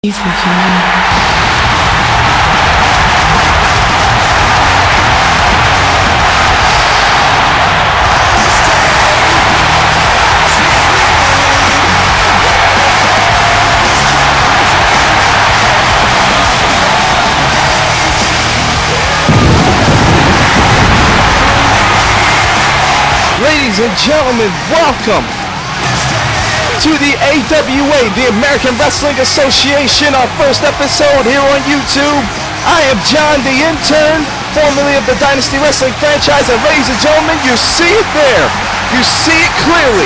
Ladies and gentlemen, welcome to the AWA, the American Wrestling Association, our first episode here on YouTube. I am John, the intern, formerly of the Dynasty Wrestling franchise, and ladies and gentlemen, you see it there. You see it clearly.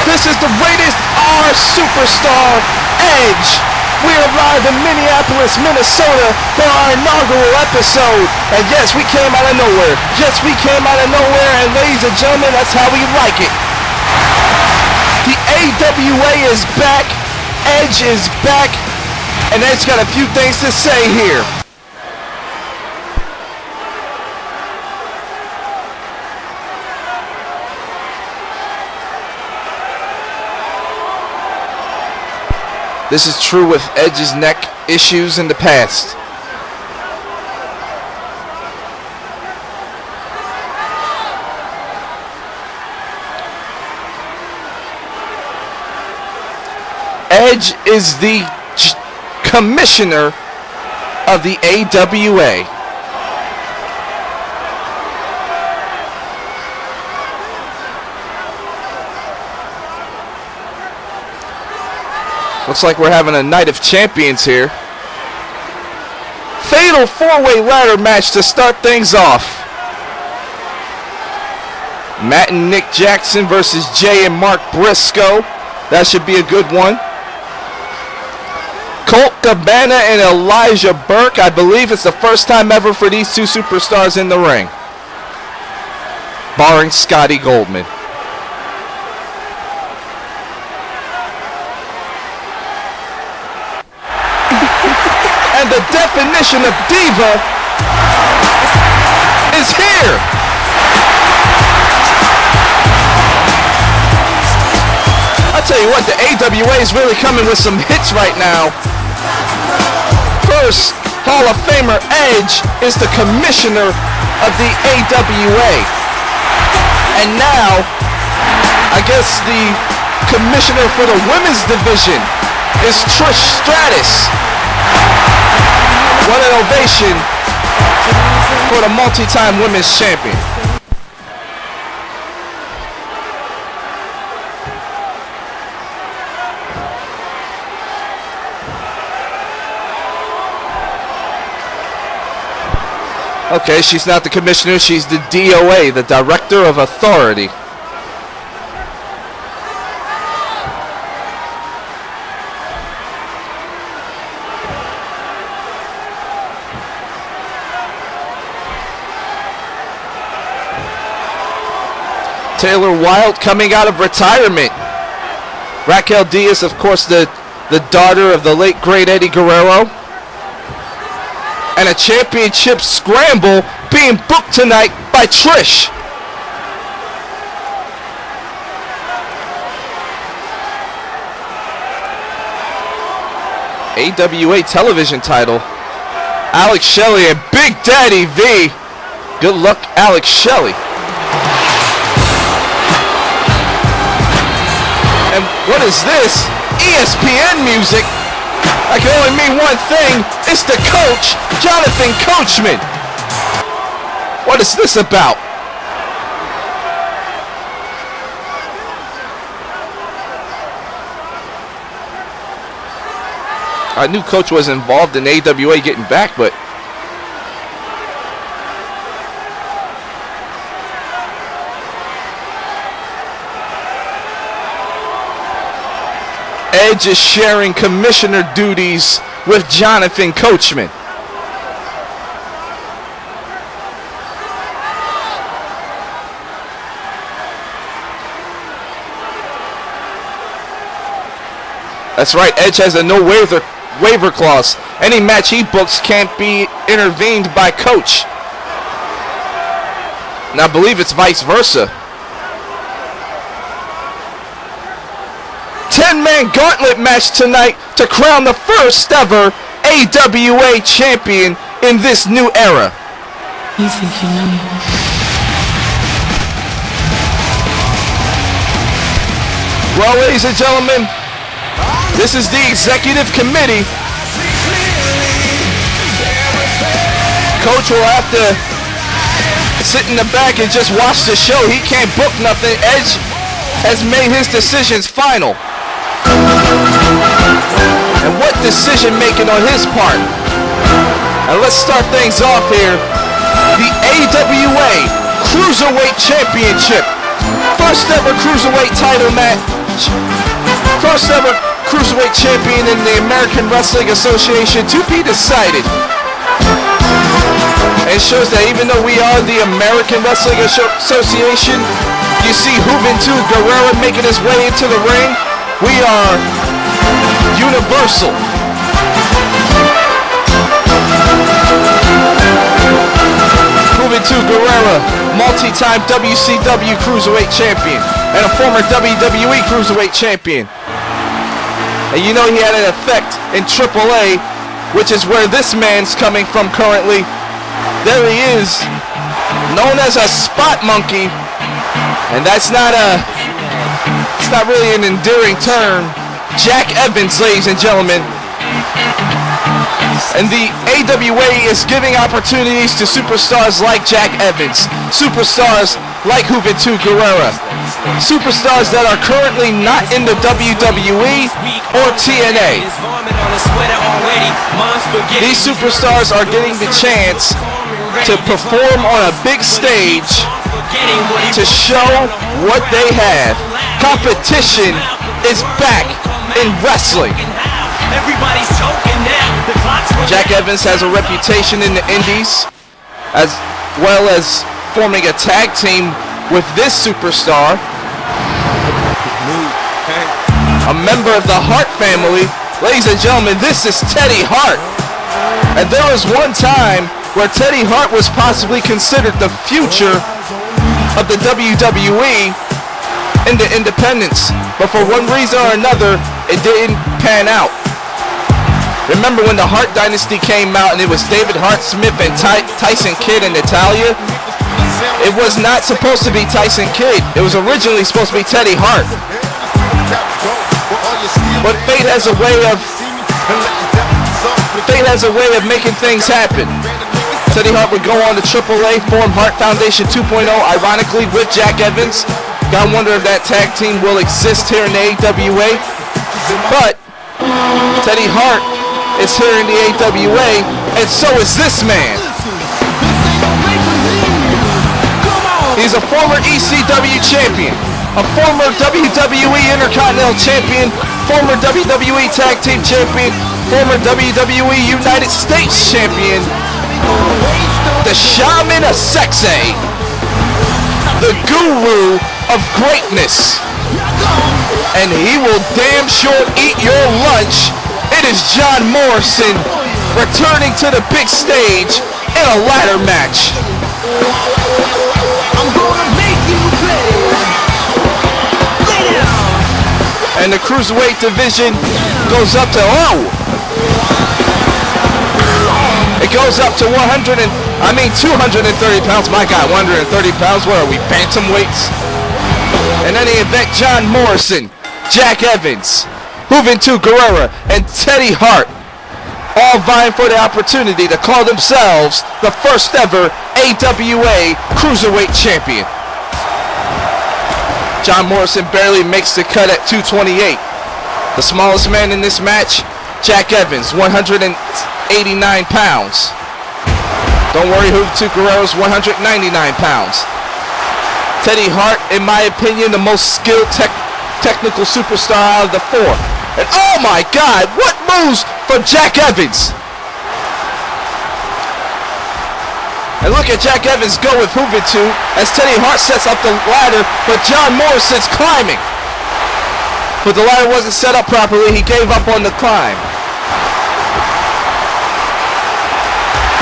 This is the rated R superstar, Edge. We are live in Minneapolis, Minnesota for our inaugural episode. And yes, we came out of nowhere. Yes, we came out of nowhere, and ladies and gentlemen, that's how we like it. The AWA is back, Edge is back, and Edge got a few things to say here. This is true with Edge's neck issues in the past. Edge is the commissioner of the AWA. Looks like we're having a night of champions here. Fatal four-way ladder match to start things off. Matt and Nick Jackson versus Jay and Mark Briscoe. That should be a good one. Colt Cabana and Elijah Burke. I believe it's the first time ever for these two superstars in the ring, barring Scotty Goldman. And the definition of diva is here. I'll tell you what, the AWA is really coming with some hits right now. First, Hall of Famer Edge is the commissioner of the AWA. And now, I guess the commissioner for the women's division is Trish Stratus. What an ovation for the multi-time women's champion. Okay, she's not the commissioner, she's the DOA, the Director of Authority. Taylor Wilde coming out of retirement. Raquel Diaz, of course, the daughter of the late great Eddie Guerrero. And a championship scramble being booked tonight by Trish. AWA television title. Alex Shelley and Big Daddy V. Good luck, Alex Shelley. And what is this? ESPN music. I can only mean one thing. It's the coach, Jonathan Coachman. What is this about? I knew Coach was involved in AWA getting back, but Edge is sharing commissioner duties with Jonathan Coachman. That's right, Edge has a no waiver clause. Any match he books can't be intervened by Coach. And I believe it's vice versa. 10 one-man gauntlet match tonight to crown the first ever AWA champion in this new era. You think you know me? Well, ladies and gentlemen, this is the executive committee. Coach will have to sit in the back and just watch the show. He can't book nothing. Edge has made his decisions final. And what decision making on his part? And let's start things off here. The AWA Cruiserweight Championship. First ever Cruiserweight title match. First ever Cruiserweight champion in the American Wrestling Association to be decided. It shows that even though we are the American Wrestling Association, you see Juventud Guerrera making his way into the ring. We are universal. Juventud Guerrera, multi-time WCW Cruiserweight champion and a former WWE Cruiserweight champion. And you know he had an effect in AAA, which is where this man's coming from currently. There he is, known as a spot monkey, and it's not really an endearing term. Jack Evans, ladies and gentlemen. And the AWA is giving opportunities to superstars like Jack Evans, superstars like Juventud Guerrera, superstars that are currently not in the WWE or TNA. These superstars are getting the chance to perform on a big stage to show what they have. Competition is back in wrestling. Jack Evans has a reputation in the indies, as well as forming a tag team with this superstar, a member of the Hart family. Ladies and gentlemen, this is Teddy Hart. And there was one time where Teddy Hart was possibly considered the future of the WWE in the independents, but for one reason or another, it didn't pan out. Remember when the Hart Dynasty came out and it was David Hart Smith and Tyson Kidd and Natalia? It was not supposed to be Tyson Kidd. It was originally supposed to be Teddy Hart. But fate has a way of making things happen. Teddy Hart would go on to AAA, form Hart Foundation 2.0, ironically with Jack Evans. Gotta wonder if that tag team will exist here in the AWA. But Teddy Hart is here in the AWA, and so is this man. He's a former ECW champion, a former WWE Intercontinental champion, former WWE Tag Team champion, former WWE United States champion, the Shaman of Sexay, the guru of greatness, and he will damn sure eat your lunch. It is John Morrison returning to the big stage in a ladder match. I'm gonna make you play. And the Cruiserweight division goes up to, it goes up to 230 pounds. My God, 130 pounds. What are we, bantamweights? In any event, John Morrison, Jack Evans, Juventud Guerrera, and Teddy Hart all vying for the opportunity to call themselves the first ever AWA Cruiserweight champion. John Morrison barely makes the cut at 228. The smallest man in this match, Jack Evans, 189 pounds. Don't worry, Juventud Guerrera's 199 pounds. Teddy Hart, in my opinion, the most skilled technical superstar out of the four. And oh my God, what moves from Jack Evans! And look at Jack Evans go with Juventud as Teddy Hart sets up the ladder, but John Morrison's climbing. But the ladder wasn't set up properly, he gave up on the climb.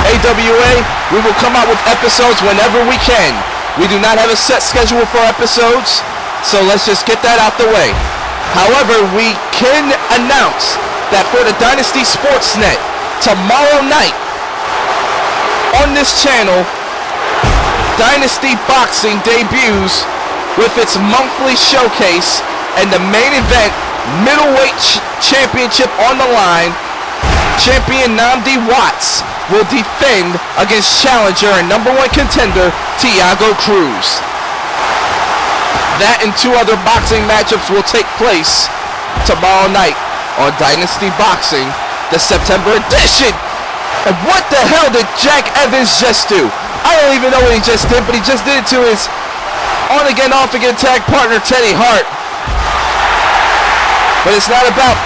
AWA, we will come out with episodes whenever we can. We do not have a set schedule for episodes, so let's just get that out the way. However, we can announce that for the Dynasty Sportsnet, tomorrow night on this channel, Dynasty Boxing debuts with its monthly showcase, and the main event, middleweight championship on the line. Champion Namdi Watts will defend against challenger and number one contender Thiago Cruz. That and two other boxing matchups will take place tomorrow night on Dynasty Boxing, the September edition. And what the hell did Jack Evans just do? I don't even know what he just did, but he just did it to his on-again, off-again tag partner Teddy Hart. But it's not about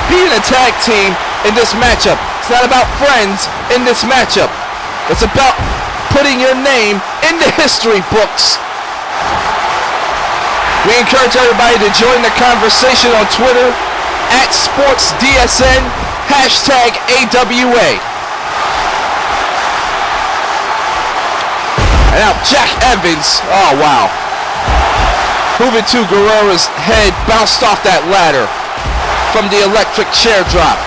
being a tag team in this matchup. It's not about friends in this matchup. It's about putting your name in the history books. We encourage everybody to join the conversation on Twitter @SportsDSN, #AWA. And now Jack Evans, oh wow. Juventud Guerrera's head bounced off that ladder from the electric chair drop.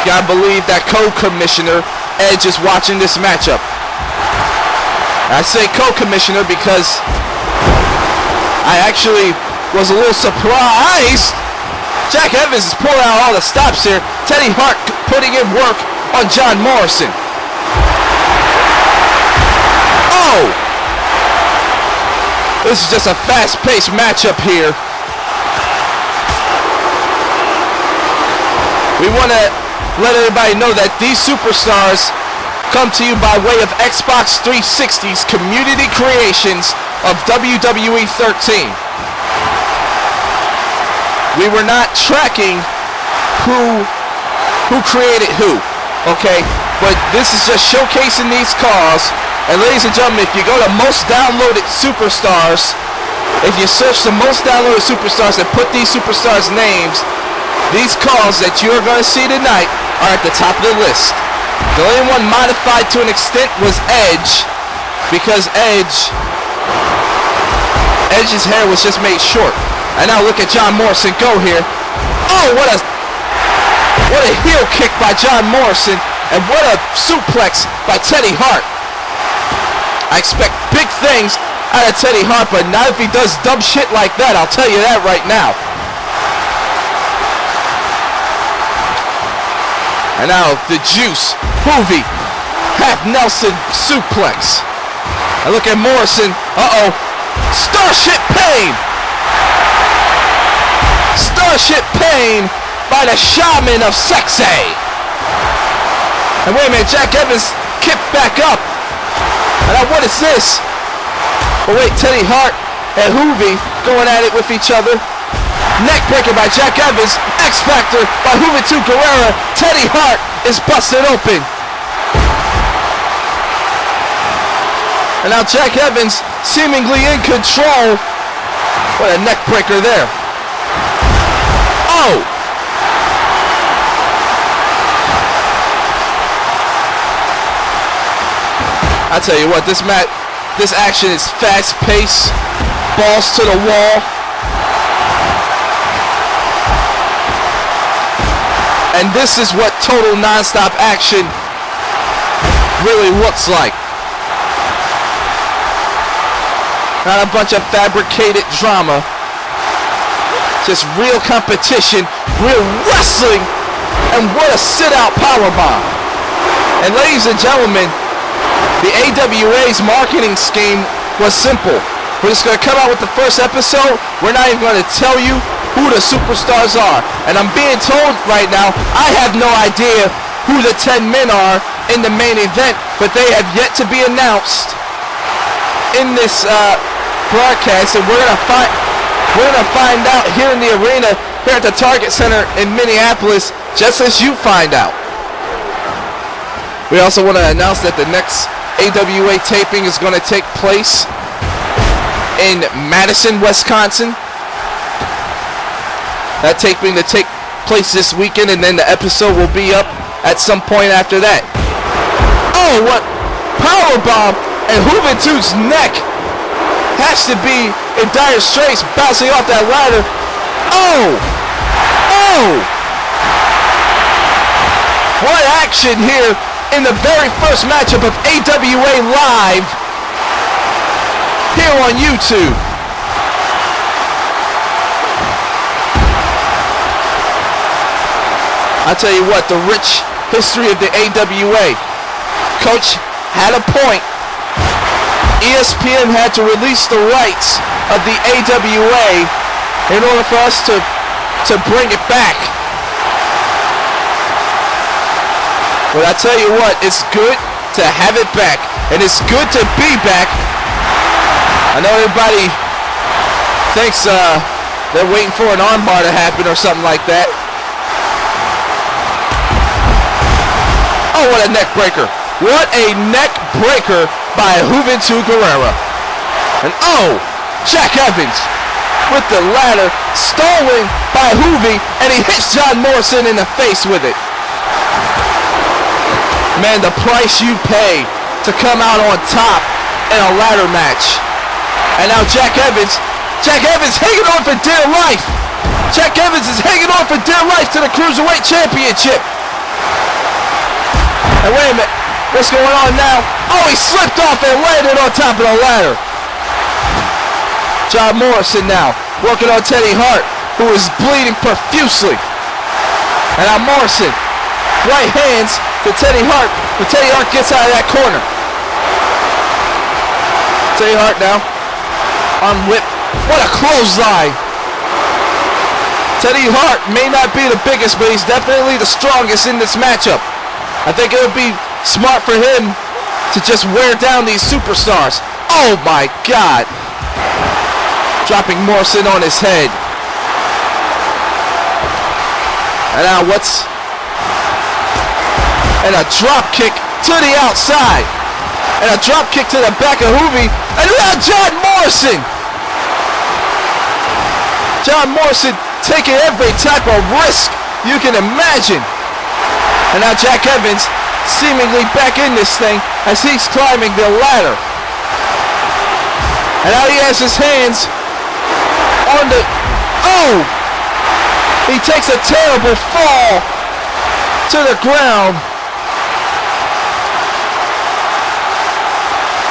Gotta believe that co-commissioner Edge is watching this matchup. I say co-commissioner because I actually was a little surprised. Jack Evans is pulling out all the stops here. Teddy Hart putting in work on John Morrison. Oh! This is just a fast-paced matchup here. We want to let everybody know that these superstars come to you by way of Xbox 360's community creations of WWE 13. We were not tracking who created who, okay? But this is just showcasing these cars. And ladies and gentlemen, if you go to most downloaded superstars, if you search the most downloaded superstars and put these superstars' names, these cars that you are going to see tonight are at the top of the list. The only one modified to an extent was Edge, because Edge's hair was just made short. And now look at John Morrison go here. Oh, what a heel kick by John Morrison, and what a suplex by Teddy Hart. I expect big things out of Teddy Hart, but not if he does dumb shit like that, I'll tell you that right now. And now the Juice, Hoovy, half Nelson suplex. And look at Morrison, uh-oh, Starship Pain! Starship Pain by the Shaman of Sexay. And wait a minute, Jack Evans kicked back up. And now what is this? Oh wait, Teddy Hart and Hoovy going at it with each other. Neckbreaker by Jack Evans. X Factor by Juventud Guerrera. Teddy Hart is busted open. And now Jack Evans seemingly in control. What a neckbreaker there. Oh! I tell you what, this action is fast-paced, balls to the wall. And this is what total non-stop action really looks like. Not a bunch of fabricated drama. Just real competition, real wrestling, and what a sit-out powerbomb. And ladies and gentlemen, the AWA's marketing scheme was simple. We're just going to come out with the first episode. We're not even going to tell you who the superstars are. And I'm being told right now, I have no idea who the 10 men are in the main event, but they have yet to be announced in this broadcast. And we're going to find out here in the arena, here at the Target Center in Minneapolis, just as you find out. We also want to announce that the next AWA taping is going to take place in Madison, Wisconsin. That taping to take place this weekend, and then the episode will be up at some point after that. Oh, what powerbomb, and Juventud's neck has to be in dire straits, bouncing off that ladder. Oh! Oh! What action here in the very first matchup of AWA Live here on YouTube. I tell you what, the rich history of the AWA. Coach had a point. ESPN had to release the rights of the AWA in order for us to bring it back. But I tell you what, it's good to have it back, and it's good to be back. I know everybody thinks they're waiting for an armbar to happen or something like that. Oh, what a neck breaker. What a neck breaker by Juventud Guerrera. And oh, Jack Evans with the ladder stolen by Juvi, and he hits John Morrison in the face with it. Man, the price you pay to come out on top in a ladder match. And now Jack Evans hanging on for dear life. Jack Evans is hanging on for dear life to the Cruiserweight Championship. And wait a minute, what's going on now? Oh, he slipped off and landed on top of the ladder. John Morrison now working on Teddy Hart, who is bleeding profusely. And now Morrison, right hands to Teddy Hart, but Teddy Hart gets out of that corner. Teddy Hart now on whip. What a clothesline. Teddy Hart may not be the biggest, but he's definitely the strongest in this matchup. I think it would be smart for him to just wear down these superstars. Oh my God. Dropping Morrison on his head. And now and a drop kick to the outside. And a drop kick to the back of Juvi. And now John Morrison. John Morrison taking every type of risk you can imagine. And now Jack Evans seemingly back in this thing as he's climbing the ladder. And now he has his hands on the... Oh! He takes a terrible fall to the ground.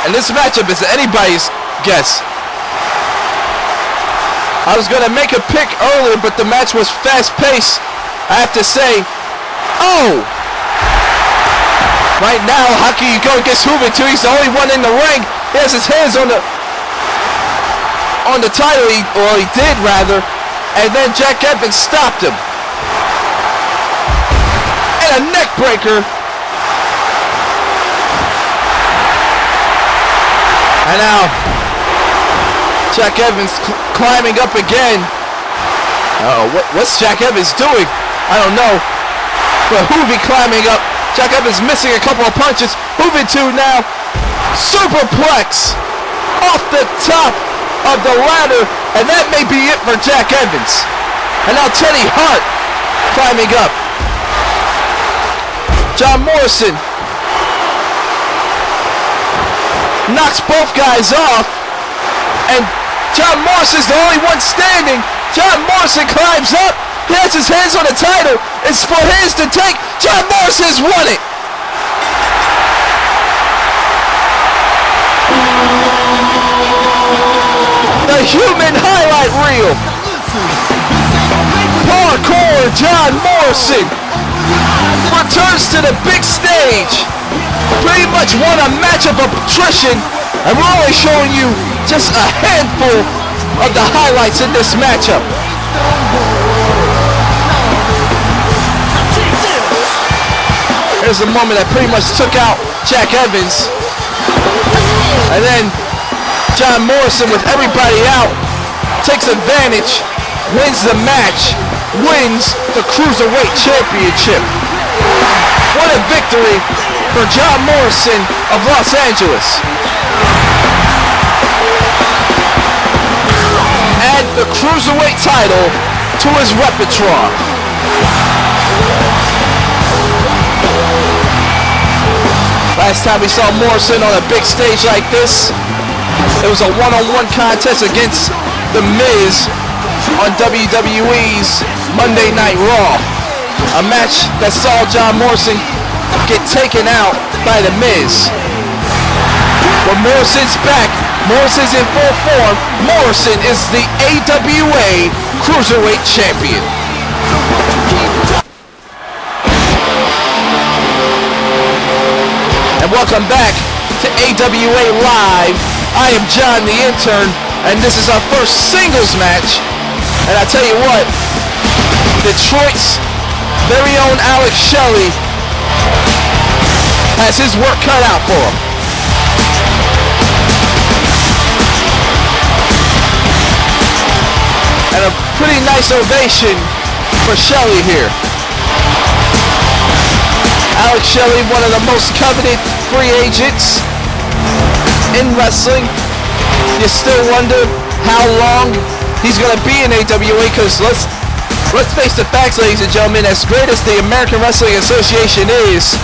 And this matchup is anybody's guess. I was going to make a pick earlier, but the match was fast-paced, I have to say. Oh! Right now, how can you go against Juventud? He's the only one in the ring. He has his hands on the title, or he did rather. And then Jack Evans stopped him. And a neck breaker. And now Jack Evans climbing up again. What's Jack Evans doing? I don't know. But Juvi climbing up. Jack Evans missing a couple of punches. Juventud now. Superplex off the top of the ladder. And that may be it for Jack Evans. And now Teddy Hart climbing up. John Morrison knocks both guys off. And John Morrison's the only one standing. John Morrison climbs up. He has his hands on the title. It's for his to take. John Morrison's won it. The human highlight reel. Parkour John Morrison returns to the big stage. Pretty much won a matchup of attrition. And we're only showing you just a handful of the highlights in this matchup. Here's a moment that pretty much took out Jack Evans. And then John Morrison, with everybody out, takes advantage, wins the match, wins the Cruiserweight Championship. What a victory for John Morrison of Los Angeles. Add the Cruiserweight title to his repertoire. Last time we saw Morrison on a big stage like this, it was a one-on-one contest against The Miz on WWE's Monday Night Raw. A match that saw John Morrison get taken out by The Miz. But Morrison's back. Morrison's in full form. Morrison is the AWA Cruiserweight Champion. And welcome back to AWA Live. I am John the Intern, and this is our first singles match. And I tell you what, Detroit's very own Alex Shelley has his work cut out for him. And a pretty nice ovation for Shelley here. Alex Shelley, one of the most coveted free agents in wrestling. You still wonder how long he's going to be in AWA, because let's face the facts, ladies and gentlemen. As great as the American Wrestling Association is,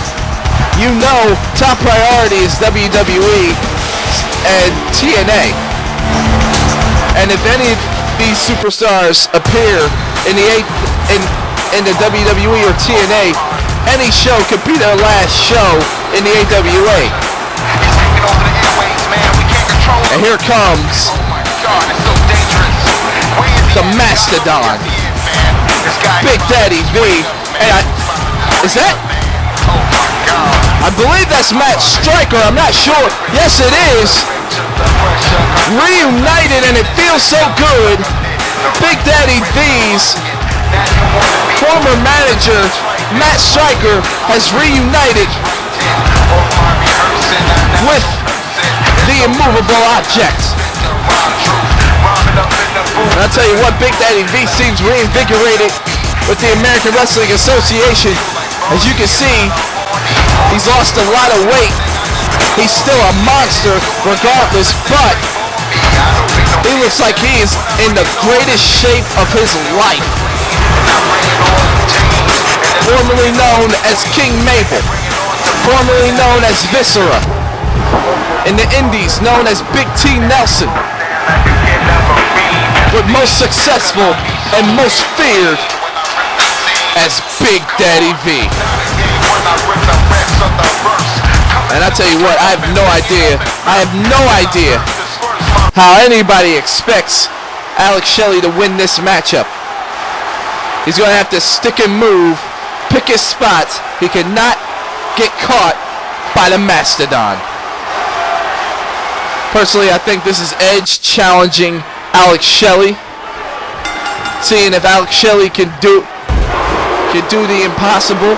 you know top priority is WWE and TNA. And if any of these superstars appear in the WWE or TNA, any show could be their last show in the AWA. And here comes the Mastodon, Big Daddy V. And is that? I believe that's Matt Striker. I'm not sure. Yes, it is. Reunited, and it feels so good. Big Daddy V's former manager, Matt Striker, has reunited with the immovable object. And I'll tell you what, Big Daddy V seems reinvigorated with the American Wrestling Association. As you can see, he's lost a lot of weight. He's still a monster regardless, but he looks like he is in the greatest shape of his life. Formerly known as King Mabel, formerly known as Viscera, in the Indies known as Big T Nelson, but most successful and most feared as Big Daddy V. And I tell you what, I have no idea how anybody expects Alex Shelley to win this matchup. He's going to have to stick and move, pick his spots. He cannot get caught by the Mastodon. Personally, I think this is Edge challenging Alex Shelley, seeing if Alex Shelley can do the impossible.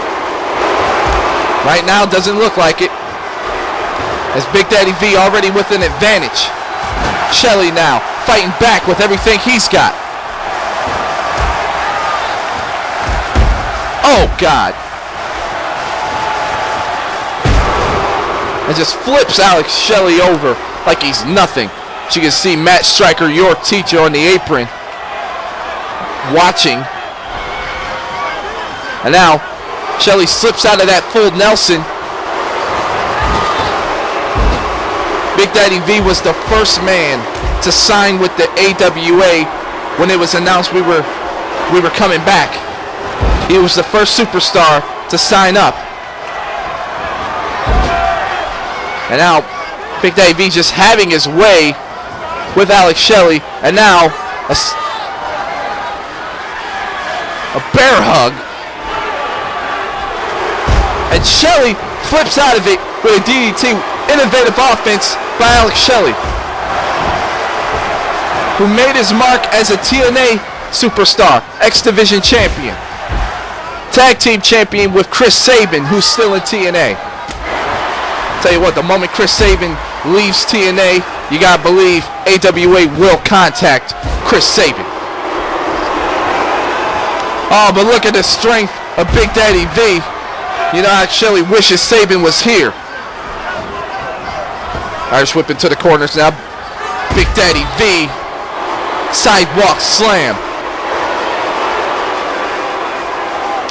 Right now, doesn't look like it, as Big Daddy V already with an advantage. Shelley now fighting back with everything he's got. Oh God. And just flips Alex Shelley over like he's nothing. As you can see Matt Striker, your teacher, on the apron, watching. And now Shelley slips out of that full Nelson. Big Daddy V was the first man to sign with the AWA when it was announced we were coming back. He was the first superstar to sign up. And now Big Daddy V just having his way with Alex Shelley, and now a bear hug. And Shelley flips out of it with a DDT. Innovative offense by Alex Shelley, who made his mark as a TNA superstar, X Division champion, tag team champion with Chris Sabin, who's still in TNA. Tell you what, the moment Chris Sabin leaves TNA, you gotta believe AWA will contact Chris Sabin. Oh, but look at the strength of Big Daddy V. You know how Shelley wishes Sabin was here. Irish whip into the corners now. Big Daddy V. Sidewalk slam.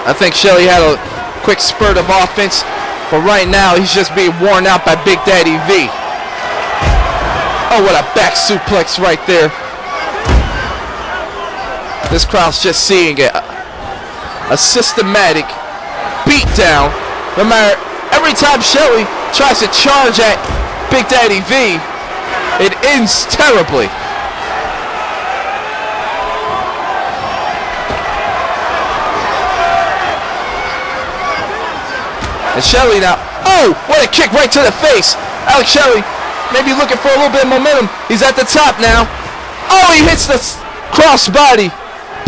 I think Shelley had a quick spurt of offense, but right now he's just being worn out by Big Daddy V. Oh, what a back suplex right there. This crowd's just seeing a systematic beatdown. No matter, every time Shelly tries to charge at Big Daddy V, it ends terribly. And Shelly now, oh, what a kick right to the face. Alex Shelley maybe looking for a little bit of momentum. He's at the top now. Oh, he hits the crossbody.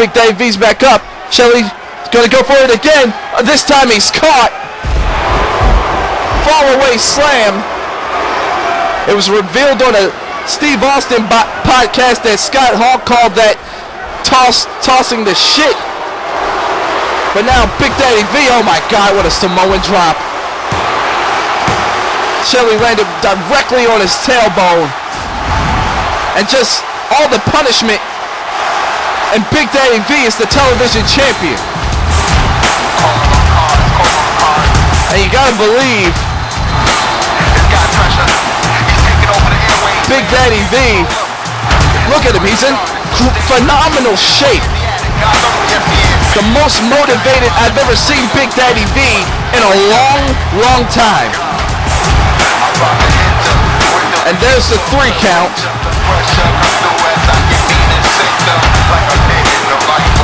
Big Daddy V's back up. Shelley's gonna go for it again. This time he's caught. Fall away slam. It was revealed on a Steve Austin podcast that Scott Hall called that tossing the shit. But now Big Daddy V, oh my God, what a Samoan drop. Shelly landed directly on his tailbone. And just all the punishment. And Big Daddy V is the television champion. And you gotta believe Big Daddy V, look at him, he's in phenomenal shape. The most motivated I've ever seen Big Daddy V in a long, long time. And there's the 3 count.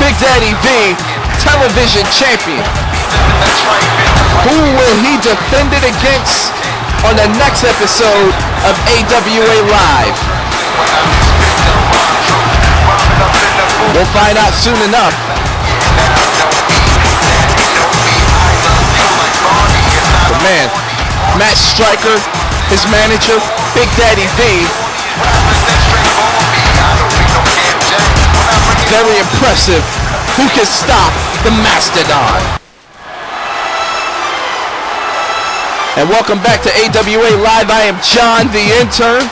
Big Daddy V, television champion. Who will he defend it against on the next episode of AWA Live? We'll find out soon enough. But man, Matt Striker, his manager, Big Daddy V, very impressive. Who can stop the Mastodon? And welcome back to AWA Live. I am John, the intern.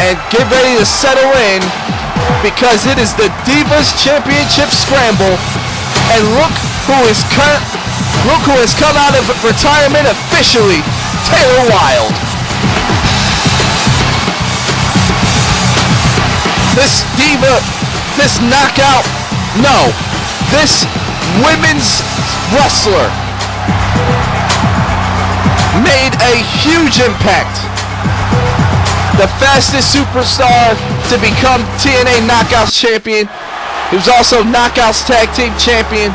And get ready to settle in because it is the Divas Championship Scramble. And look who has come out of retirement officially, Taylor Wilde. This diva, this knockout, no, this women's wrestler made a huge impact. The fastest superstar to become TNA Knockouts champion. He was also Knockouts Tag Team champion.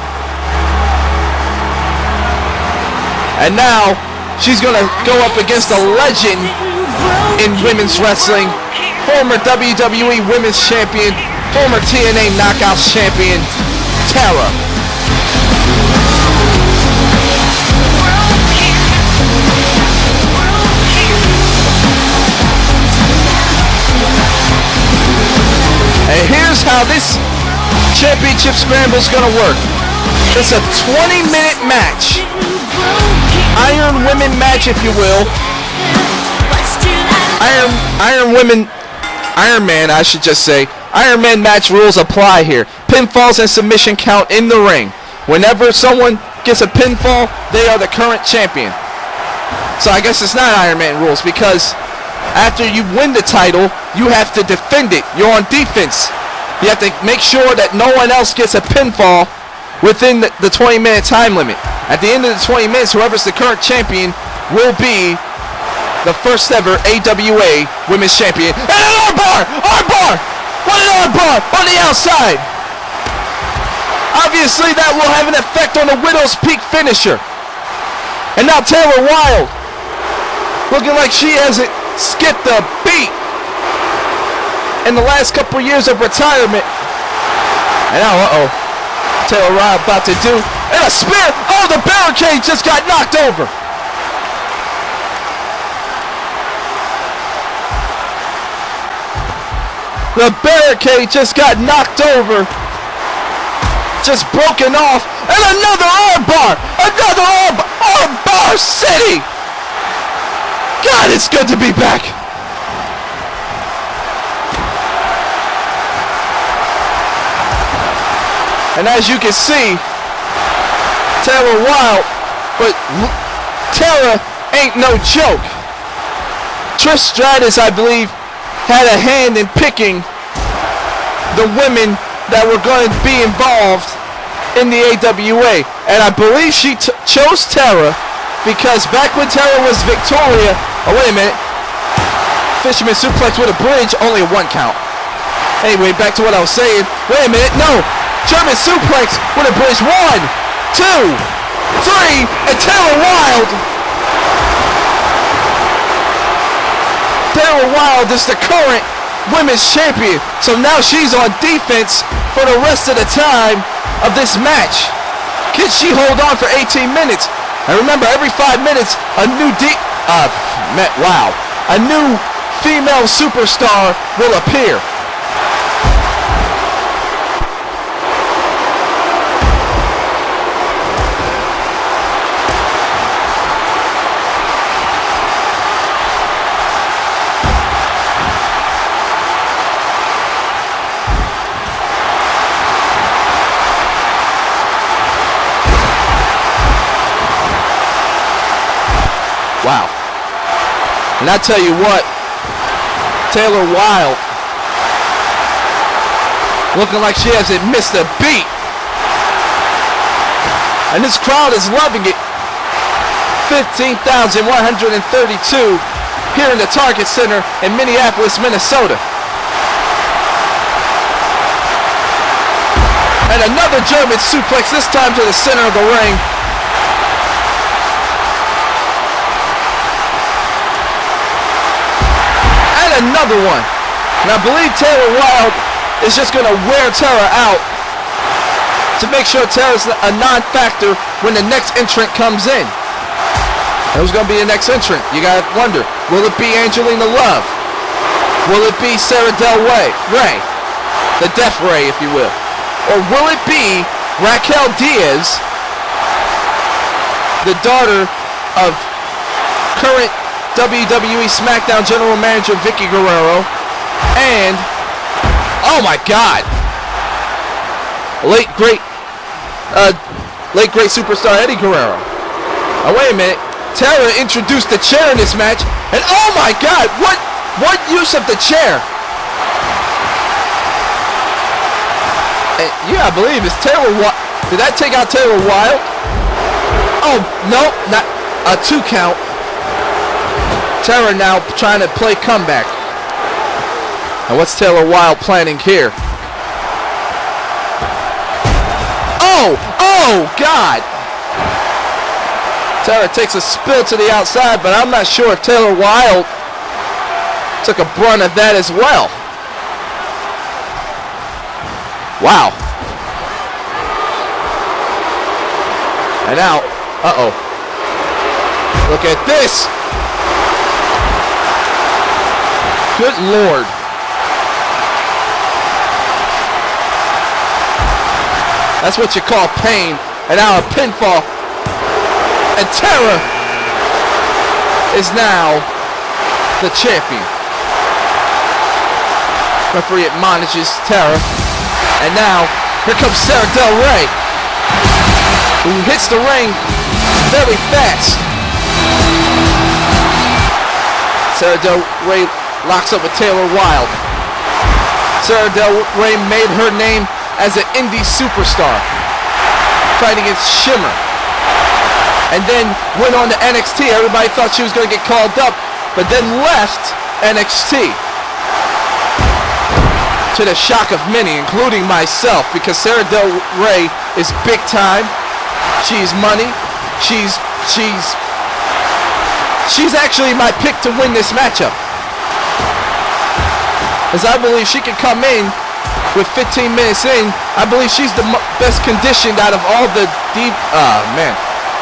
And now she's gonna go up against a legend in women's wrestling, former WWE Women's Champion, former TNA Knockouts champion, Tara. And here's how this championship scramble is gonna work. It's a 20-minute match. Iron Women match, if you will. Iron Man, I should just say. Iron Man match rules apply here. Pinfalls and submission count in the ring. Whenever someone gets a pinfall, they are the current champion. So I guess it's not Iron Man rules because after you win the title, you have to defend it. You're on defense. You have to make sure that no one else gets a pinfall within the 20-minute time limit. At the end of the 20 minutes, whoever's the current champion will be the first ever AWA Women's Champion. And an armbar! Armbar! What an armbar on the outside! Obviously, that will have an effect on the Widow's Peak finisher. And now Taylor Wilde, looking like she hasn't skipped a beat in the last couple years of retirement. And now, Taylor Wilde about to do, and a spear! Oh, the barricade just got knocked over. The barricade just got knocked over. Just broken off. And another armbar! Another armbar! Armbar City! God, it's good to be back. And as you can see, Taylor Wilde, but Tara ain't no joke. Trish Stratus, I believe, had a hand in picking the women that were going to be involved in the AWA. And I believe she chose Tara because back when Tara was Victoria, oh wait a minute, fisherman suplex with a bridge, only a 1 count. Anyway, back to what I was saying. Wait a minute, no, German suplex with a bridge, 1, 2, 3, and Taylor Wilde. Taylor Wilde is the current women's champion, so now she's on defense for the rest of the time of this match. Can she hold on for 18 minutes? And remember, every 5 minutes, a new a new female superstar will appear. Wow. And I tell you what, Taylor Wilde looking like she hasn't missed a beat. And this crowd is loving it. 15,132 here in the Target Center in Minneapolis, Minnesota. And another German suplex, this time to the center of the ring. Another one. And I believe Taylor Wilde is just going to wear Tara out to make sure Tara's a non-factor when the next entrant comes in. And who's going to be the next entrant? You got to wonder. Will it be Angelina Love? Will it be Sarah Del Rey? The Death Ray, if you will. Or will it be Raquel Diaz, the daughter of current WWE SmackDown General Manager Vicky Guerrero, and oh my God, late great superstar Eddie Guerrero. Oh wait a minute, Tara introduced the chair in this match, and oh my God, what use of the chair? And yeah, I believe it's Taylor. Did that take out Taylor Wilde? Oh no, not a 2 count. Tara now trying to play comeback. And what's Taylor Wilde planning here? Oh God! Tara takes a spill to the outside, but I'm not sure if Taylor Wilde took a brunt of that as well. Wow. And now, look at this. Good Lord. That's what you call pain. And now a pinfall. And Tara is now the champion. Referee admonishes Tara. And now, here comes Sarah Del Rey, who hits the ring very fast. Sarah Del Rey locks up with Taylor Wilde. Sarah Del Rey made her name as an indie superstar, fighting against Shimmer. And then went on to NXT. Everybody thought she was going to get called up, but then left NXT. To the shock of many, including myself, because Sarah Del Rey is big time. She's money. She's actually my pick to win this matchup, as I believe she can come in with 15 minutes in. I believe she's the best conditioned out of all the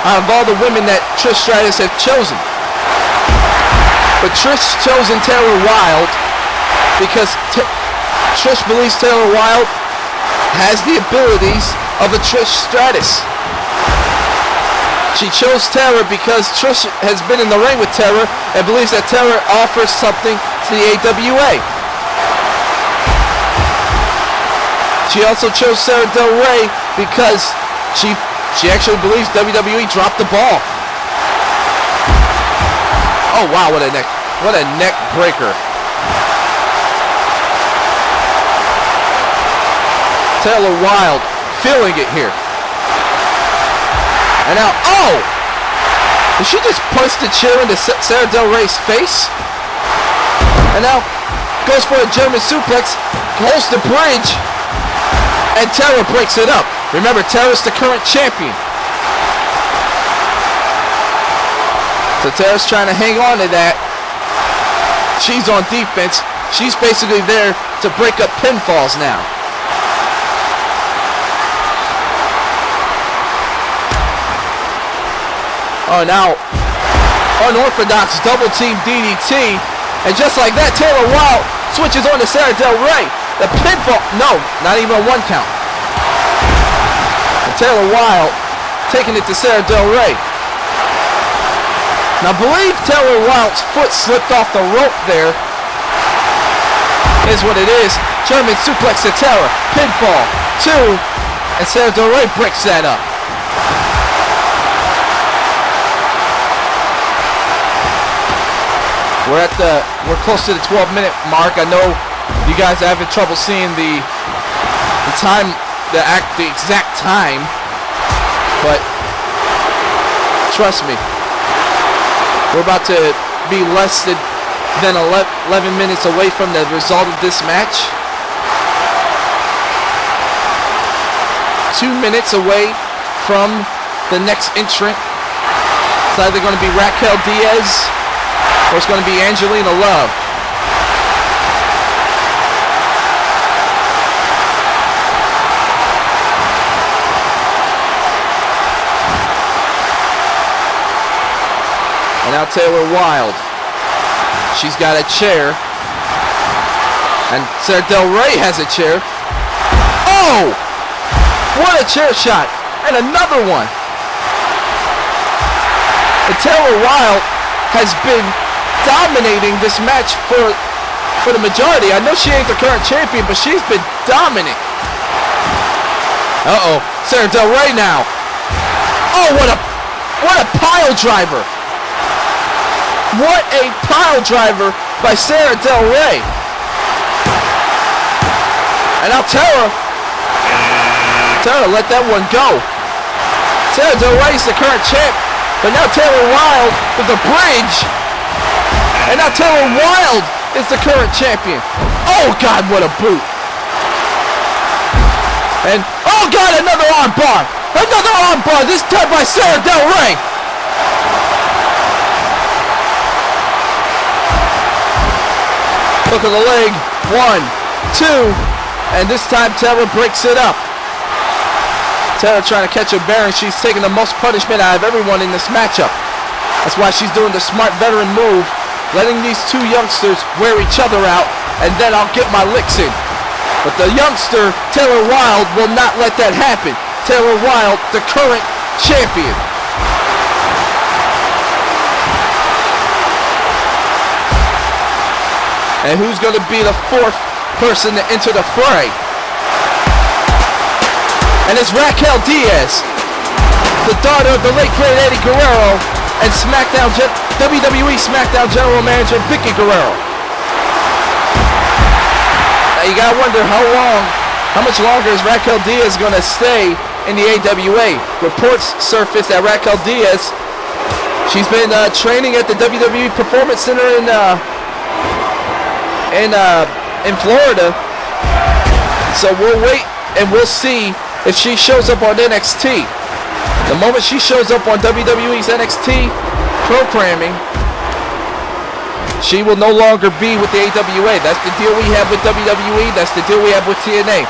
out of all the women that Trish Stratus have chosen. But Trish chosen Taylor Wilde because Trish believes Taylor Wilde has the abilities of a Trish Stratus. She chose Tara because Trish has been in the ring with Tara and believes that Tara offers something to the AWA. She also chose Sarah Del Rey because she actually believes WWE dropped the ball. Oh wow, what a neck breaker. Taylor Wilde feeling it here. And now, oh! Did she just punch the chair into Sarah Del Rey's face? And now, goes for a German suplex, holds the bridge, and Tara breaks it up. Remember, Tara's the current champion. So Tara's trying to hang on to that. She's on defense. She's basically there to break up pinfalls now. Oh, now, unorthodox double team DDT. And just like that, Taylor Wilde switches on to Sarah Del Rey. The pinfall, no, not even a 1 count. And Taylor Wilde taking it to Sarah Del Rey. Now, I believe Taylor Wilde's foot slipped off the rope there. Is what it is. German suplex to Tara. Pinfall. 2. And Sarah Del Rey breaks that up. We're close to the 12-minute mark. I know you guys are having trouble seeing the time, the exact time, but trust me, we're about to be less than 11 minutes away from the result of this match. 2 minutes away from the next entrant. It's either going to be Raquel Diaz or it's going to be Angelina Love. And now Taylor Wilde. She's got a chair. And Sarah Del Rey has a chair. Oh! What a chair shot. And another one. And Taylor Wilde has been dominating this match for the majority. I know she ain't the current champion, but she's been dominant. Uh-oh. Sarah Del Rey now. Oh, what a pile driver. What a pile driver by Sarah Del Rey. And now Tara let that one go. Sarah Del Rey's the current champ, but now Taylor Wilde with the bridge. And now Taylor Wilde is the current champion. Oh God, what a boot. And oh God, another arm bar. Another arm bar, this time by Sarah Del Rey. Look at the leg. 1, 2, and this time Tara breaks it up. Tara trying to catch her bearings. She's taking the most punishment out of everyone in this matchup. That's why she's doing the smart veteran move, letting these two youngsters wear each other out, and then I'll get my licks in. But the youngster, Taylor Wilde, will not let that happen. Taylor Wilde, the current champion. And who's going to be the 4th person to enter the fray? And it's Raquel Diaz, the daughter of the late great Eddie Guerrero and WWE SmackDown General Manager Vicky Guerrero. Now you gotta wonder how much longer is Raquel Diaz gonna stay in the AWA? Reports surfaced that Raquel Diaz, she's been training at the WWE Performance Center in Florida. So we'll wait and we'll see if she shows up on NXT. The moment she shows up on WWE's NXT programming, she will no longer be with the AWA. That's the deal we have with WWE. That's the deal we have with TNA.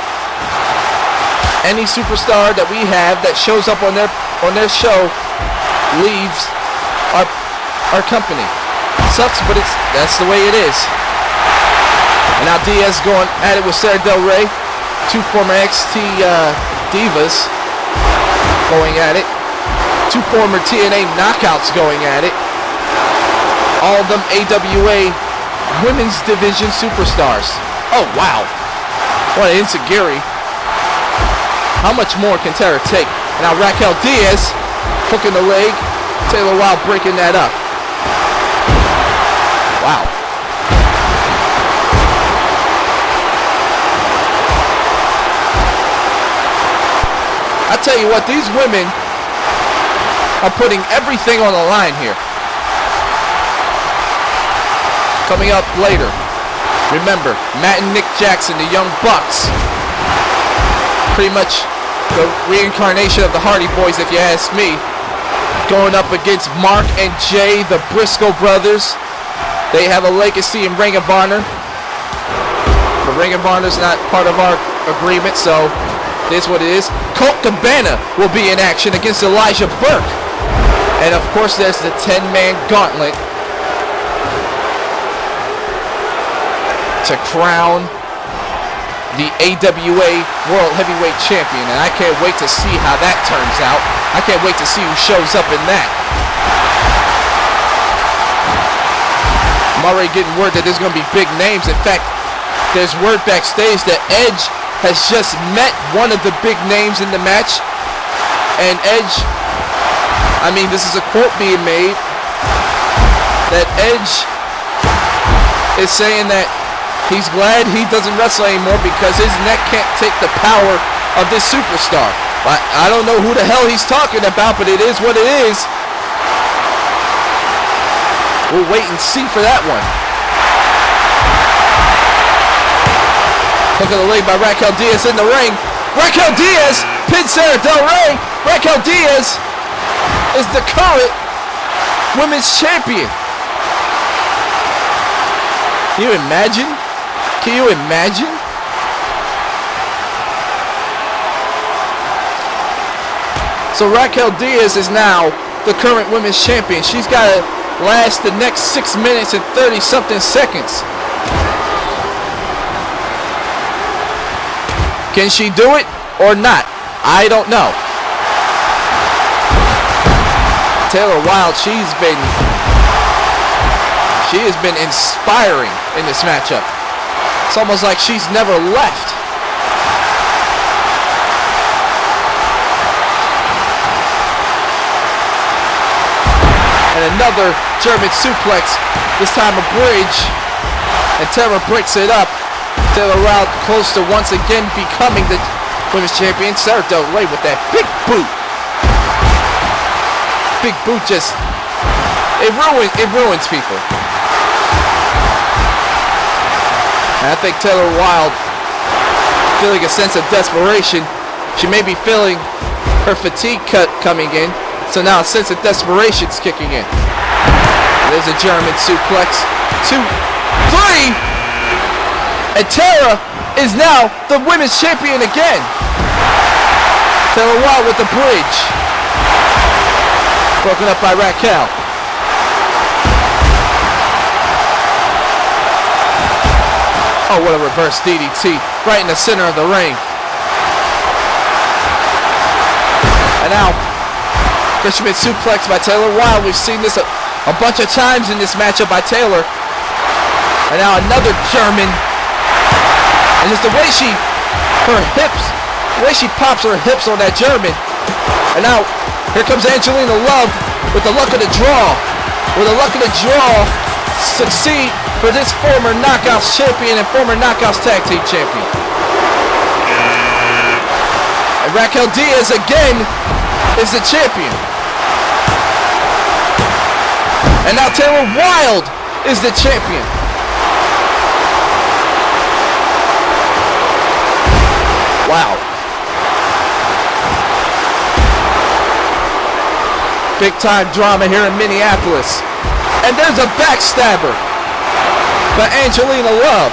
Any superstar that we have that shows up on their show leaves our company. Sucks, but that's the way it is. And now Diaz going at it with Sarah Del Rey, 2 former NXT divas going at it. 2 former TNA knockouts going at it. All of them AWA women's division superstars. Oh, wow. What an enziguri. How much more can Tara take? Now Raquel Diaz hooking the leg. Taylor Wilde breaking that up. Wow. I tell you what, these women are putting everything on the line here. Coming up later, remember, Matt and Nick Jackson, the Young Bucks. Pretty much the reincarnation of the Hardy Boys, if you ask me. Going up against Mark and Jay, the Briscoe brothers. They have a legacy in Ring of Honor. The Ring of Honor is not part of our agreement, so it is what it is. Colt Cabana will be in action against Elijah Burke. And of course, there's the 10-man gauntlet to crown the AWA World Heavyweight Champion. And I can't wait to see how that turns out. I can't wait to see who shows up in that. I'm already getting word that there's going to be big names. In fact, there's word backstage that Edge has just met one of the big names in the match. And Edge, I mean, this is a quote being made, that Edge is saying that he's glad he doesn't wrestle anymore because his neck can't take the power of this superstar. I don't know who the hell he's talking about, but it is what it is. We'll wait and see for that one. Hook of the leg by Raquel Diaz in the ring. Raquel Diaz pins Sarah Del Rey. Raquel Diaz is the current women's champion. Can you imagine? Can you imagine? So Raquel Diaz is now the current women's champion. She's got to last the next 6 minutes and 30-something seconds. Can she do it or not? I don't know. Taylor Wilde, she has been inspiring in this matchup. It's almost like she's never left. And another German suplex, this time a bridge. And Taylor breaks it up. Taylor Wilde close to once again becoming the women's champion. Sarah Del Rey with that big boot. Big boot just, it ruins people. And I think Taylor Wilde, feeling a sense of desperation, she may be feeling her fatigue cut coming in, so now a sense of desperation is kicking in. There's a German suplex, 2, 3, and Tara is now the women's champion again. Taylor Wilde with the bridge, broken up by Raquel. Oh, what a reverse DDT right in the center of the ring. And now, fisherman suplex by Taylor Wilde. We've seen this a bunch of times in this matchup by Taylor. And now another German. And just the way the way she pops her hips on that German. And now, here comes Angelina Love with the luck of the draw. Will the luck of the draw succeed for this former Knockouts champion and former Knockouts Tag Team champion? And Raquel Diaz again is the champion. And now Taylor Wilde is the champion. Wow. Big time drama here in Minneapolis. And there's a backstabber by Angelina Love.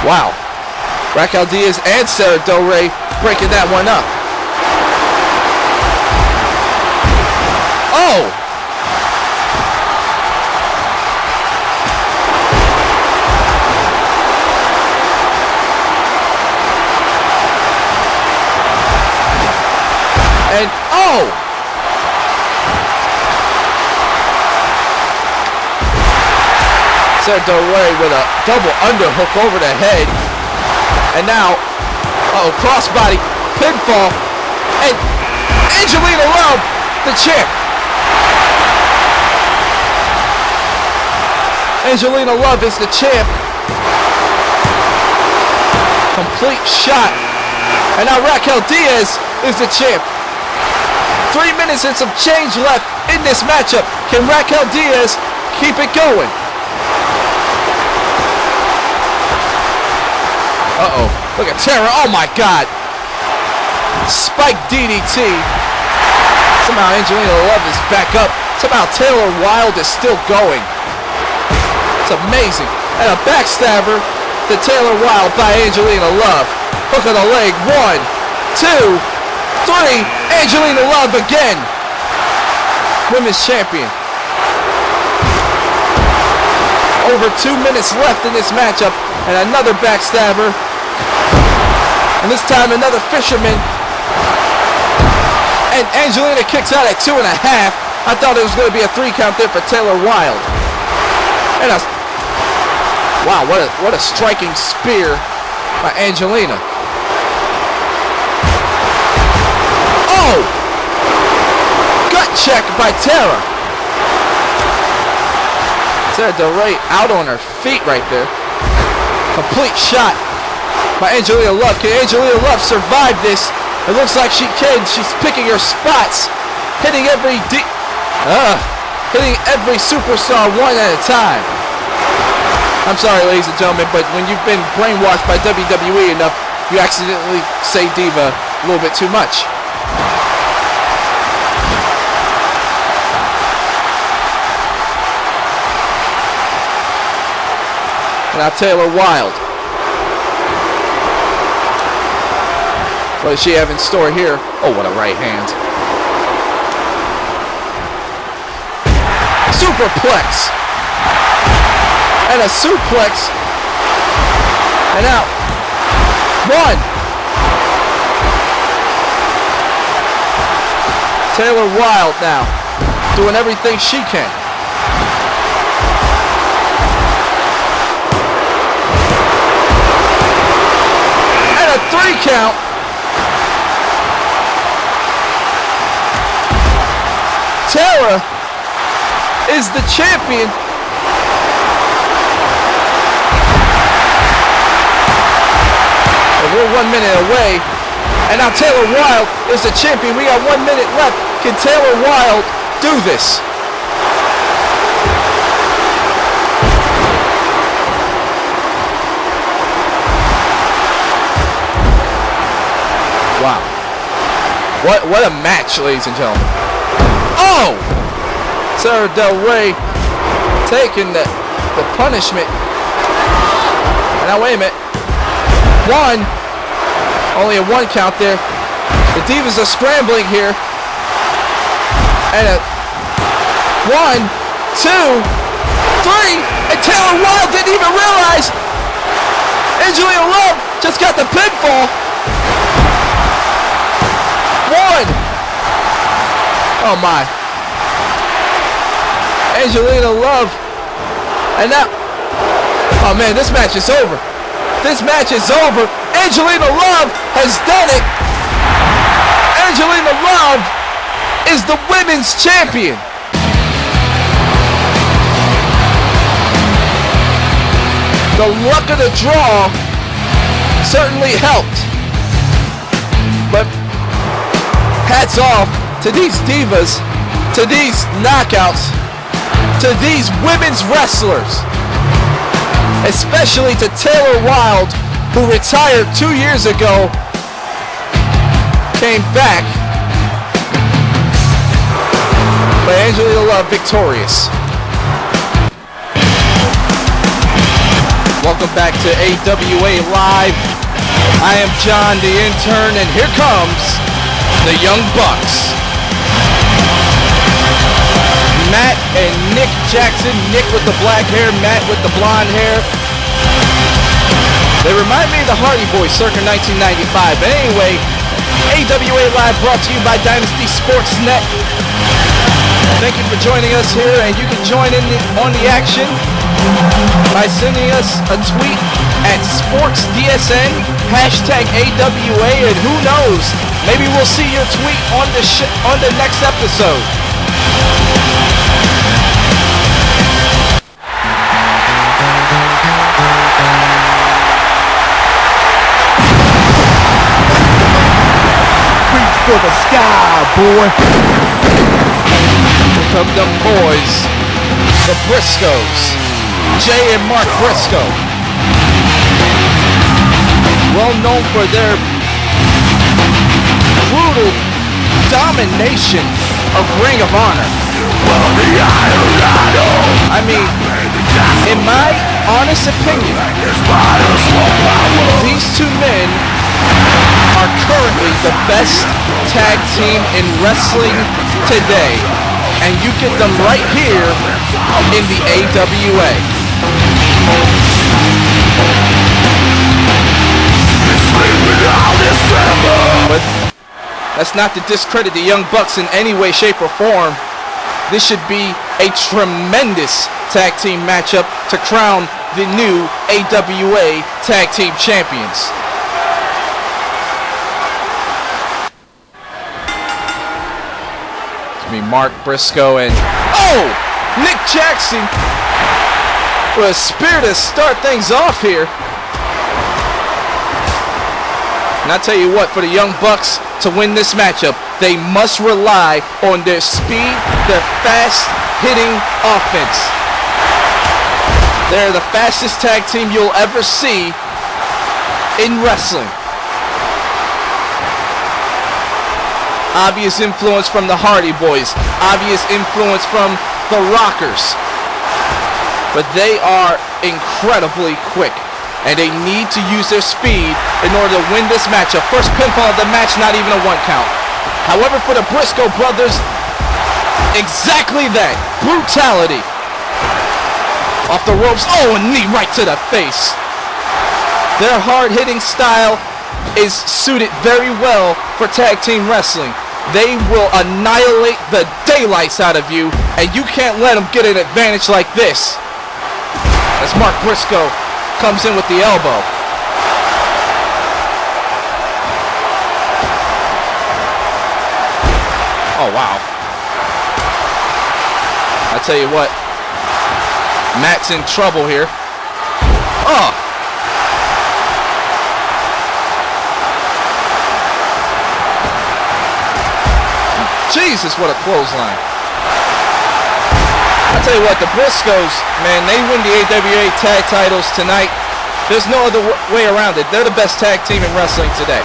Wow. Raquel Diaz and Sarah Del Rey breaking that one up. Oh! And oh! Sarah Del Rey with a double underhook over the head. And now, crossbody, pinfall, and Angelina Love, the champ. Angelina Love is the champ. Complete shot. And now Raquel Diaz is the champ. 3 minutes and some change left in this matchup. Can Raquel Diaz keep it going? Uh-oh. Look at Tara. Oh, my God. Spike DDT. Somehow Angelina Love is back up. Somehow Taylor Wilde is still going. It's amazing. And a backstabber to Taylor Wilde by Angelina Love. Hook of the leg. 1, 2, 3. Angelina Love again. Women's champion. Over 2 minutes left in this matchup. And another backstabber. And this time another fisherman. And Angelina kicks out at 2.5. I thought it was going to be a 3 count there for Taylor Wilde. And a wow, what a striking spear by Angelina. Oh! Gut check by Tara. Sarah Del Rey out on her feet right there. Complete shot by Angelina Love. Can Angelina Love survive this? It looks like she can. She's picking her spots. Hitting every superstar one at a time. I'm sorry, ladies and gentlemen, but when you've been brainwashed by WWE enough, you accidentally say diva a little bit too much. Now Taylor Wilde. What does she have in store here? Oh, what a right hand. Superplex. And a suplex. And out. 1. Taylor Wilde now doing everything she can. And a 3 count. Tara is the champion. We're 1 minute away. And now Taylor Wilde is the champion. We got 1 minute left. Can Taylor Wilde do this? Wow. What a match, ladies and gentlemen. Oh! Sarah Del Rey taking the punishment. And now wait a minute. 1. Only a 1 count there. The Divas are scrambling here. And a 1, 2, 3. And Taylor Wilde didn't even realize Angelina Love just got the pinfall. 1. Oh my. Angelina Love. And now. Oh man, this match is over. This match is over. Angelina Love has done it. Angelina Love is the women's champion. The luck of the draw certainly helped. But hats off to these divas, to these knockouts, to these women's wrestlers. Especially to Taylor Wilde, who retired 2 years ago, came back, but Angelina Love victorious. Welcome back to AWA Live. I am John the Intern, and here comes the Young Bucks. Matt and Nick Jackson. Nick with the black hair, Matt with the blonde hair. They remind me of the Hardy Boys circa 1995. But anyway, AWA Live brought to you by Dynasty Sportsnet. Thank you for joining us here, and you can join in on the action by sending us a tweet at SportsDSN, #AWA, and who knows, maybe we'll see your tweet on the next episode. for the sky, boy. Here come them boys, the Briscoes, Jay and Mark Briscoe. Well known for their brutal domination of Ring of Honor. I mean, in my honest opinion, these two men are currently the best tag team in wrestling today, and you get them right here in the AWA. But that's not to discredit the Young Bucks in any way, shape, or form. This should be a tremendous tag team matchup to crown the new AWA Tag Team Champions. It's me, Mark Briscoe, and oh, Nick Jackson with a spear to start things off here. And I tell you what, for the Young Bucks to win this matchup, they must rely on their speed, their fast-hitting offense. They're the fastest tag team you'll ever see in wrestling. Obvious influence from the Hardy Boys, obvious influence from the Rockers. But they are incredibly quick, and they need to use their speed in order to win this matchup. First pinfall of the match, not even a 1 count. However, for the Briscoe brothers, exactly that. Brutality. Off the ropes. Oh, a knee right to the face. Their hard-hitting style is suited very well for tag team wrestling. They will annihilate the daylights out of you, and you can't let them get an advantage like this. As Mark Briscoe comes in with the elbow. Oh, wow. I tell you what, Matt's in trouble here. Oh. Jesus, what a clothesline. I tell you what, the Briscoes, man, they win the AWA tag titles tonight. There's no other way around it. They're the best tag team in wrestling today.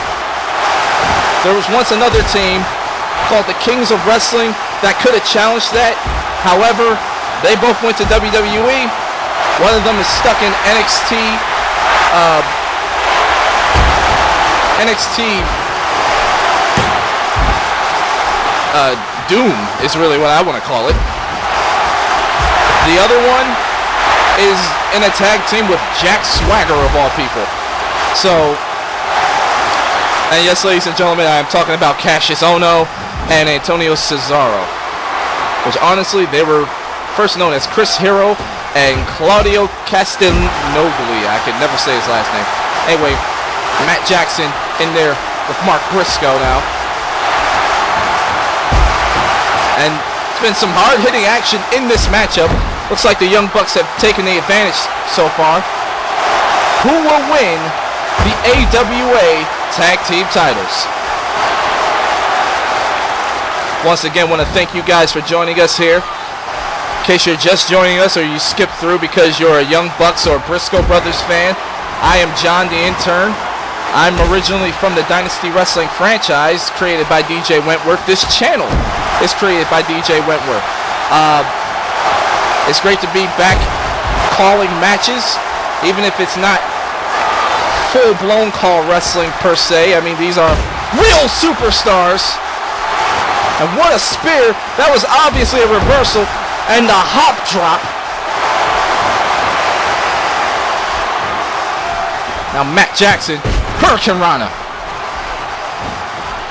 There was once another team called the Kings of Wrestling that could have challenged that. However, they both went to WWE. One of them is stuck in NXT. Doom is really what I want to call it. The other one is in a tag team with Jack Swagger of all people. So, and yes, ladies and gentlemen, I am talking about Cassius Ohno and Antonio Cesaro, which honestly, they were first known as Chris Hero and Claudio Castagnoli. I could never say his last name. Anyway, Matt Jackson in there with Mark Briscoe now. And it's been some hard-hitting action in this matchup. Looks like the Young Bucks have taken the advantage so far. Who will win the AWA Tag Team titles? Once again, want to thank you guys for joining us here. In case you're just joining us or you skipped through because you're a Young Bucks or Briscoe Brothers fan, I am John the Intern. I'm originally from the Dynasty Wrestling franchise created by DJ Wentworth. This channel is created by DJ Wentworth. It's great to be back calling matches, even if it's not full-blown call wrestling per se. I mean, these are real superstars. And what a spear. That was obviously a reversal. And the hop drop. Now Matt Jackson, Hurricane Rana.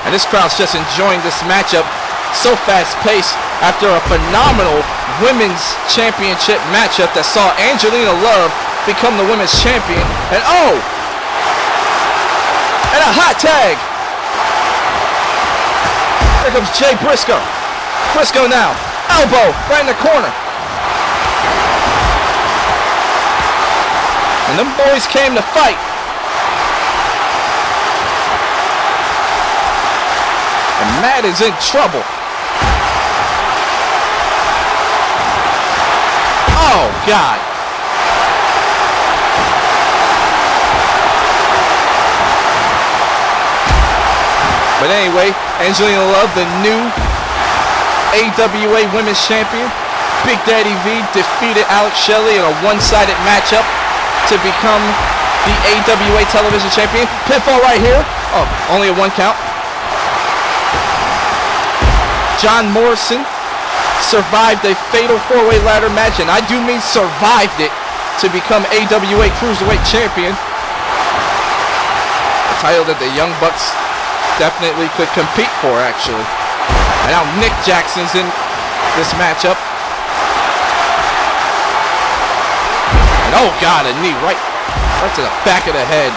And this crowd's just enjoying this matchup. So fast-paced after a phenomenal women's championship matchup that saw Angelina Love become the women's champion. And oh! And a hot tag. Here comes Jay Briscoe. Briscoe now. Elbow right in the corner. And them boys came to fight. And Matt is in trouble. Oh, God. But anyway, Angelina Love, the new AWA Women's Champion. Big Daddy V defeated Alex Shelley in a one-sided matchup to become the AWA Television Champion. Pinfall right here. Oh, only a 1 count. John Morrison survived a fatal 4-way ladder match, and I do mean survived it, to become AWA Cruiserweight Champion. A title that the Young Bucks definitely could compete for, actually. And now Nick Jackson's in this matchup. And oh God, a knee right to the back of the head.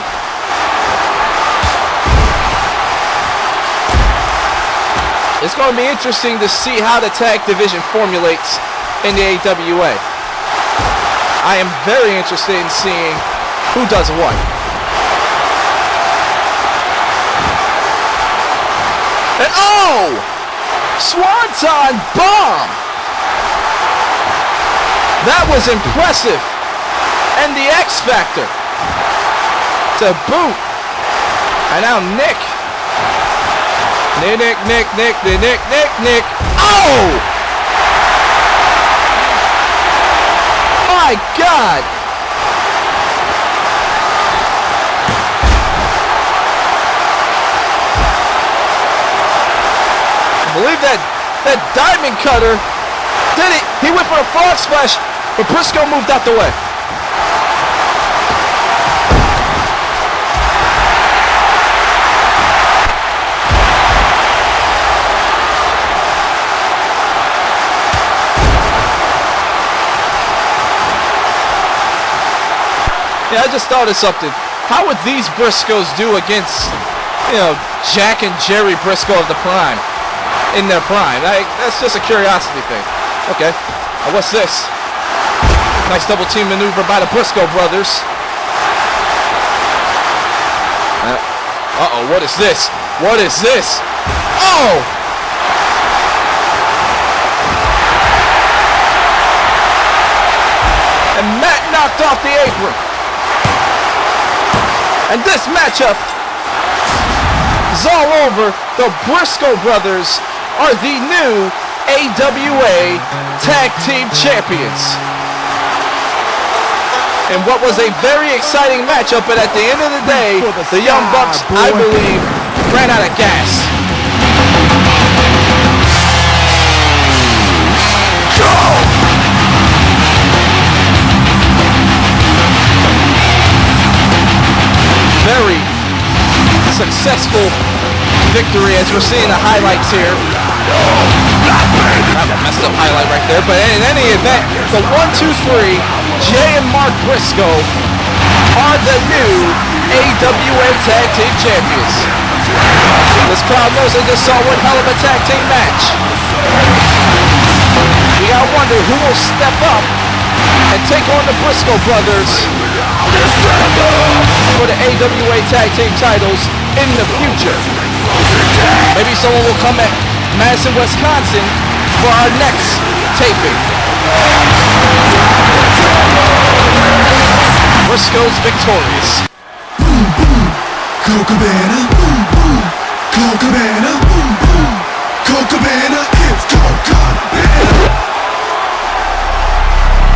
It's going to be interesting to see how the tag division formulates in the AWA. I am very interested in seeing who does what. And oh! Swanton bomb! That was impressive. And the X Factor to boot. And now Nick. Nick. Oh! My God! I believe that diamond cutter did it. He went for a frog splash, but Briscoe moved out the way. Yeah, I just thought of something. How would these Briscoes do against, Jack and Jerry Briscoe of the Prime? In their prime. That's just a curiosity thing. Okay. What's this? Nice double team maneuver by the Briscoe brothers. Uh-oh, what is this? What is this? Oh! And Matt knocked off the apron. And this matchup is all over. The Briscoe brothers are the new AWA Tag Team Champions. And what was a very exciting matchup, but at the end of the day, the Young Bucks, I believe, ran out of gas. Go! Very successful victory, as we're seeing the highlights here. Kind of a messed up highlight right there, but in any event, the 1-2-3, Jay and Mark Briscoe are the new AWA Tag Team Champions. This crowd knows they just saw one hell of a tag team match. You gotta wonder who will step up and take on the Briscoe brothers for the AWA Tag Team titles in the future. Maybe someone will come at Madison, Wisconsin for our next taping. Briscoe's victorious. Boom, boom, Colt Cabana. Boom, boom, Colt Cabana. Boom, boom, Colt Cabana. It's Colt Cabana.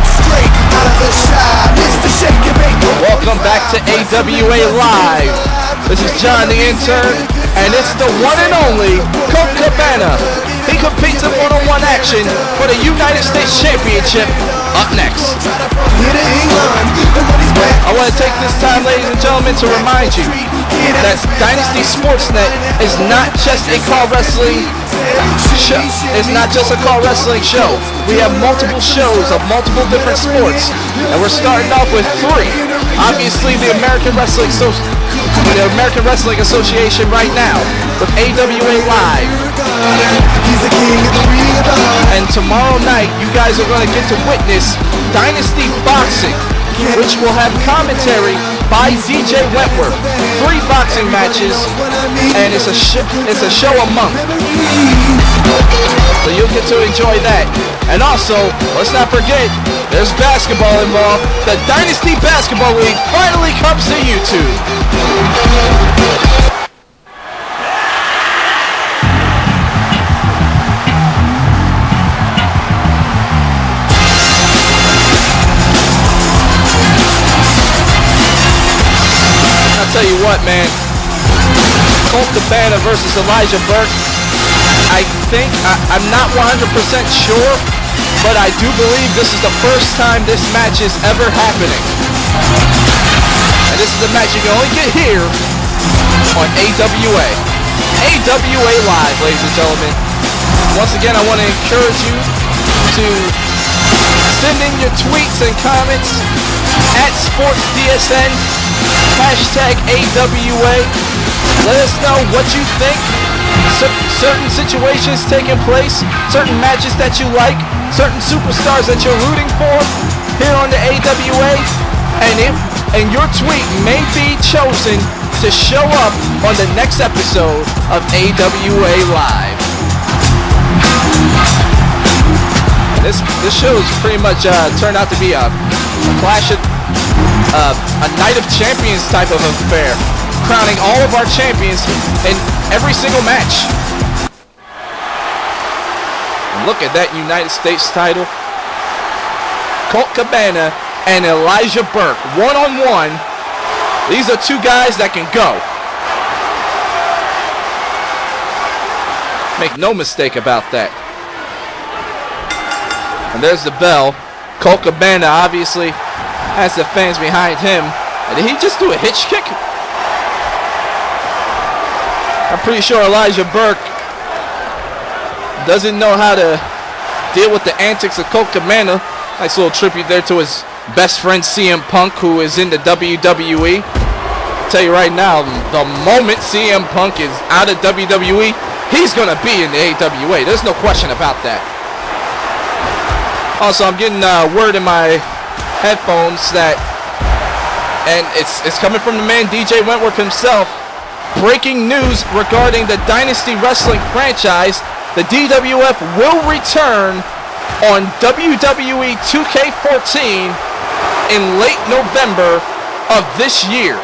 Straight out of the side, Mr. Shake and Bake. Welcome back to AWA Live. This is John the Intern, and it's the one and only Colt Cabana. He competes in one-on-one action for the United States Championship. Up next. I want to take this time, ladies and gentlemen, to remind you that Dynasty Sportsnet is not just a car wrestling show. It's not just a car wrestling show. We have multiple shows of multiple different sports, and we're starting off with 3. Obviously, the American Wrestling Association right now with AWA Live. And tomorrow night, you guys are going to get to witness Dynasty Boxing which will have commentary by DJ Wentworth. 3 boxing matches, and it's a show a month. So you'll get to enjoy that. And also, let's not forget, there's basketball involved. The Dynasty Basketball League finally comes to YouTube. I'll tell you what, man. Colt Cabana versus Elijah Burke. I'm not 100% sure, but I do believe this is the first time this match is ever happening. And this is a match you can only get here on AWA. AWA Live, ladies and gentlemen. Once again, I want to encourage you to send in your tweets and comments at SportsDSN, hashtag AWA. Let us know what you think. Certain situations taking place, certain matches that you like, certain superstars that you're rooting for here on the AWA, and your tweet may be chosen to show up on the next episode of AWA Live. This show has pretty much turned out to be a clash of a Night of Champions type of affair, crowning all of our champions in every single match. And look at that United States title. Colt Cabana and Elijah Burke, one-on-one. These are 2 guys that can go. Make no mistake about that. And there's the bell. Colt Cabana obviously has the fans behind him. And did he just do a hitch kick? I'm pretty sure Elijah Burke doesn't know how to deal with the antics of Colt Cabana. Nice little tribute there to his best friend CM Punk, who is in the WWE. I'll tell you right now, the moment CM Punk is out of WWE, he's going to be in the AWA. There's no question about that. Also, I'm getting word in my headphones that, and it's coming from the man DJ Wentworth himself, breaking news regarding the Dynasty Wrestling franchise. The DWF will return on WWE 2K14 in late November of this year,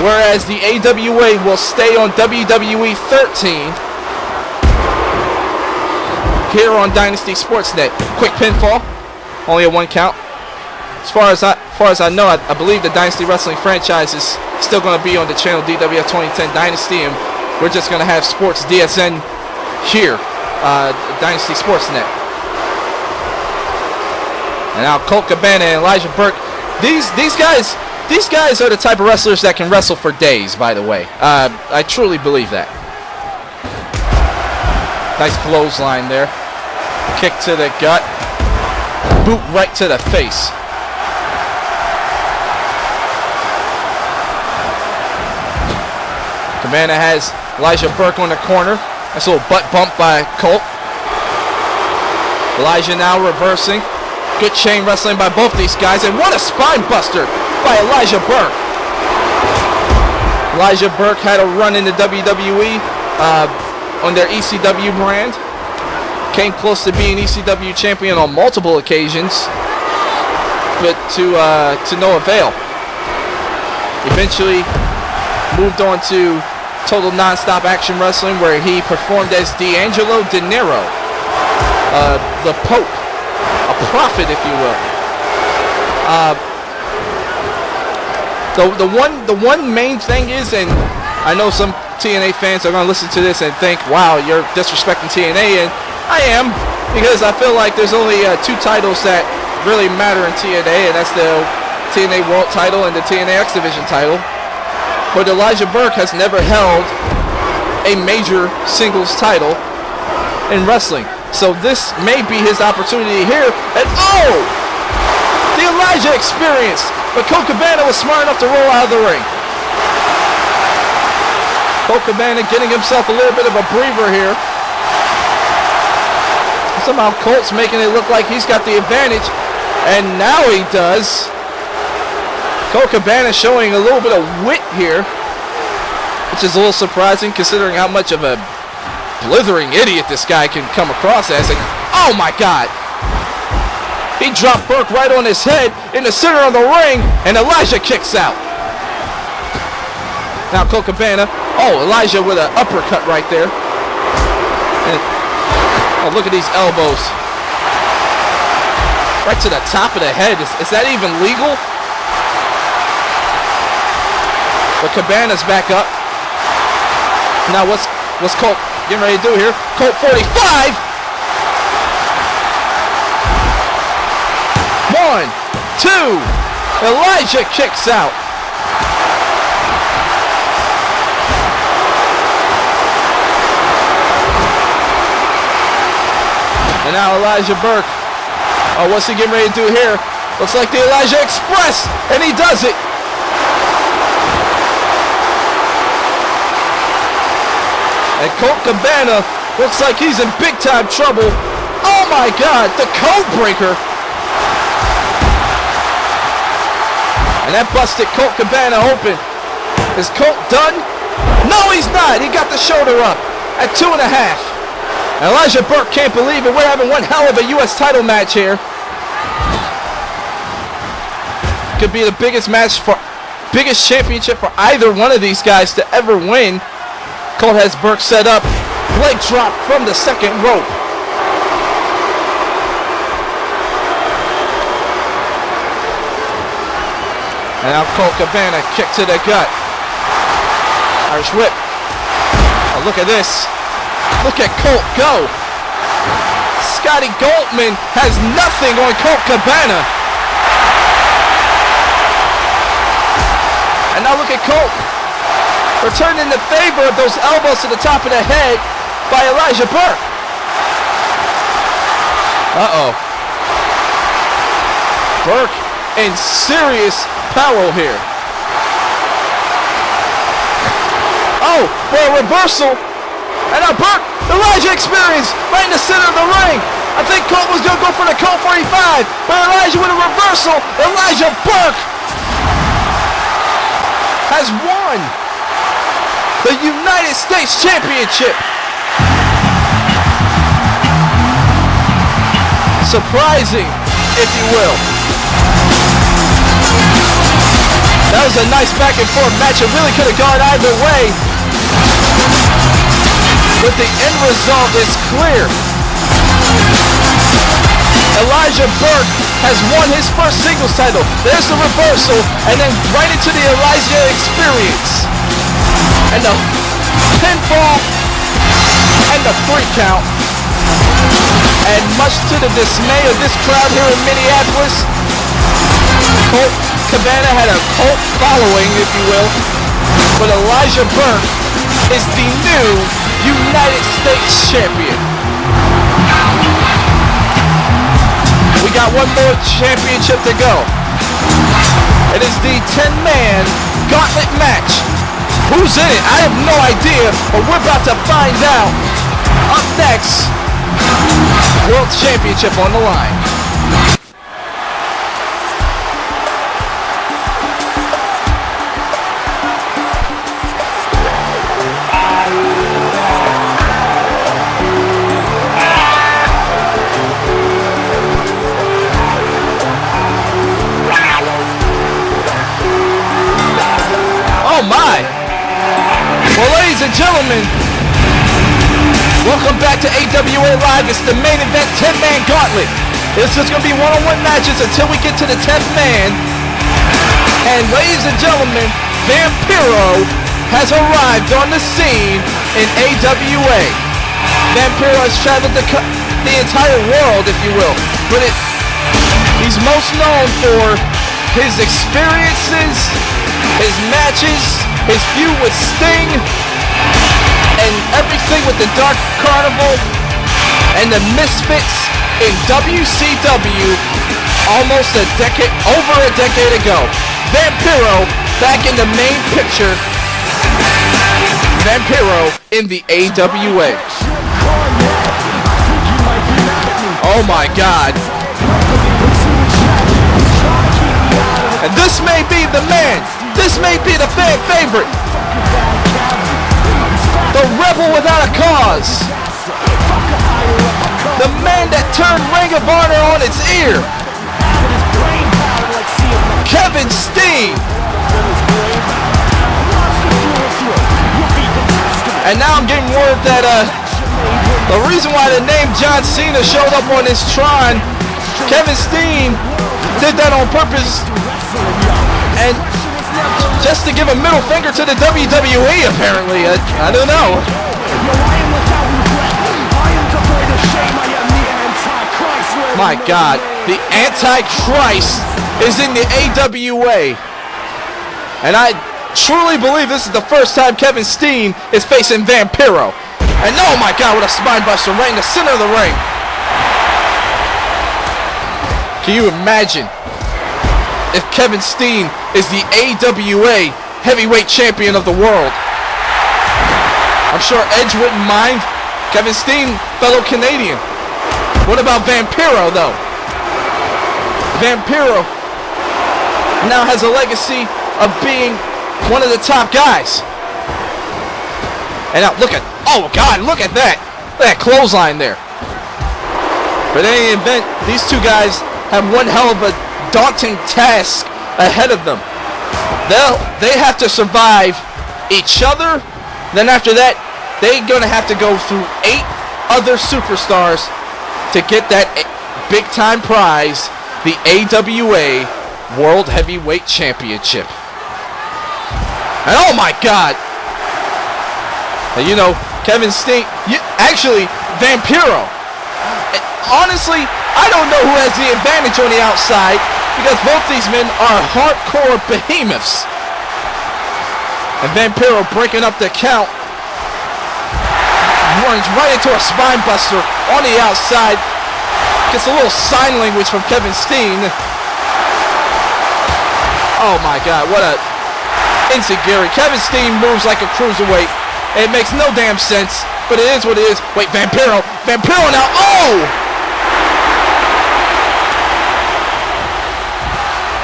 whereas the AWA will stay on WWE 13 here on Dynasty Sportsnet. Quick pinfall, only a 1 count. As far as I know, I believe the Dynasty Wrestling franchise is still going to be on the channel DWF 2010 Dynasty, and we're just going to have Sports DSN here, Dynasty Sportsnet. And now Colt Cabana and Elijah Burke. These guys are the type of wrestlers that can wrestle for days. By the way, I truly believe that. Nice clothesline there. Kick to the gut. Boot right to the face. Cabana has Elijah Burke on the corner. Nice little butt bump by Colt. Elijah now reversing. Good chain wrestling by both these guys. And what a spine buster by Elijah Burke. Elijah Burke had a run in the WWE on their ECW brand. Came close to being ECW champion on multiple occasions, but to no avail. Eventually moved on to Total Nonstop Action Wrestling, where he performed as D'Angelo De Niro, the Pope, a prophet, if you will. The one main thing is, and I know some TNA fans are going to listen to this and think, wow, you're disrespecting TNA, and I am, because I feel like there's only 2 titles that really matter in TNA, and that's the TNA World title and the TNA X Division title. But Elijah Burke has never held a major singles title in wrestling. So this may be his opportunity here. And oh! The Elijah experience. But Colt Cabana was smart enough to roll out of the ring. Colt Cabana getting himself a little bit of a breather here. Somehow Colt's making it look like he's got the advantage. And now he does. Colt Cabana showing a little bit of wit here, which is a little surprising considering how much of a blithering idiot this guy can come across as. And, oh my God! He dropped Burke right on his head in the center of the ring, and Elijah kicks out. Now Colt Cabana. Oh, Elijah with an uppercut right there. And, oh, look at these elbows. Right to the top of the head. Is that even legal? But Cabana's back up. Now what's Colt getting ready to do here? Colt 45! 1, 2. Elijah kicks out. And now Elijah Burke. Oh, what's he getting ready to do here? Looks like the Elijah Express, and he does it. And Colt Cabana looks like he's in big time trouble. Oh my God, the code breaker. And that busted Colt Cabana open. Is Colt done? No, he's not. He got the shoulder up at 2.5. Elijah Burke can't believe it. We're having one hell of a U.S. title match here. Could be the biggest championship for either one of these guys to ever win. Colt has Burke set up. Leg drop from the second rope. And now Colt Cabana kick to the gut. Irish whip. Oh, look at this. Look at Colt go. Scotty Goldman has nothing on Colt Cabana. And now look at Colt. Returning the favor of those elbows to the top of the head by Elijah Burke. Uh-oh. Burke in serious peril here. Oh, for a reversal. And now Burke, Elijah experience right in the center of the ring. I think Colt was going to go for the Colt 45, but Elijah with a reversal. Elijah Burke has won the United States Championship. Surprising, if you will. That was a nice back and forth match. It really could have gone either way. But the end result is clear. Elijah Burke has won his first singles title. There's the reversal, and then right into the Elijah experience. And the pinfall, and the 3 count. And much to the dismay of this crowd here in Minneapolis, Colt Cabana had a cult following, if you will. But Elijah Burke is the new United States champion. We got one more championship to go. It is the 10-man gauntlet match. Who's in it? I have no idea, but we're about to find out. Up next, World Championship on the line. Oh my! Well, ladies and gentlemen, welcome back to AWA Live. It's the main event 10-man gauntlet. This is going to be one-on-one matches until we get to the 10th man. And ladies and gentlemen, Vampiro has arrived on the scene in AWA. Vampiro has traveled the entire world, if you will. But he's most known for his experiences, his matches, his feud with Sting, and everything with the Dark Carnival and the Misfits in WCW almost over a decade ago. Vampiro back in the main picture. Vampiro in the AWA. Oh my God. And this may be the man. This may be the fan favorite. The rebel without a cause. The man that turned Ring of Honor on its ear. Kevin Steen. And now I'm getting word that the reason why the name John Cena showed up on his Tron, Kevin Steen did that on purpose, and just to give a middle finger to the WWE, apparently. I don't know. My God, the Antichrist is in the AWA, and I truly believe this is the first time Kevin Steen is facing Vampiro. And oh my God, what a spine buster right in the center of the ring. Can you imagine if Kevin Steen is the AWA heavyweight champion of the world? I'm sure Edge wouldn't mind. Kevin Steen, fellow Canadian. What about Vampiro though? Vampiro now has a legacy of being one of the top guys. And now look at, oh God, look at that. Look at that clothesline there. But in any event, these two guys have one hell of a daunting task ahead of them. They have to survive each other. Then after that, they're gonna have to go through 8 other superstars to get that big time prize, the AWA World Heavyweight Championship. And oh my God! You know, Kevin Steen, actually, Vampiro. Honestly, I don't know who has the advantage on the outside because both these men are hardcore behemoths. And Vampiro breaking up the count. Runs right into a spine buster on the outside. Gets a little sign language from Kevin Steen. Oh my God, what a insecurity. Kevin Steen moves like a cruiserweight. It makes no damn sense, but it is what it is. Wait, Vampiro now, oh!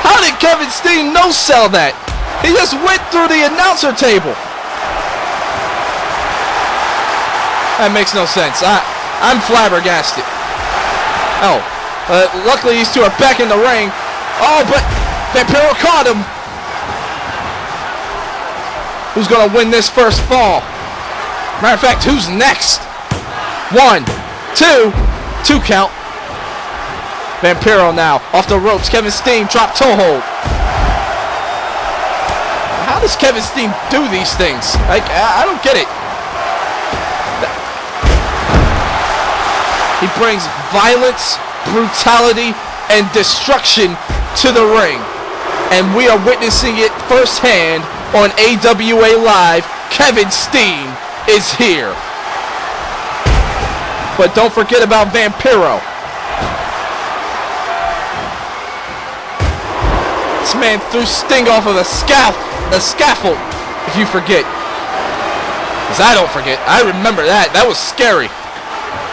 How did Kevin Steen no-sell that? He just went through the announcer table. That makes no sense. I'm flabbergasted. Oh, luckily these two are back in the ring. Oh, but Vampiro caught him. Who's gonna win this first fall? Matter of fact, who's next? 1, 2 count. Vampiro now off the ropes. Kevin Steen drop toe hold. How does Kevin Steen do these things? Like, I don't get it. He brings violence, brutality, and destruction to the ring. And we are witnessing it firsthand on AWA Live. Kevin Steen is here. But don't forget about Vampiro. This man threw Sting off of a scaffold, if you forget. Because I don't forget. I remember that. That was scary.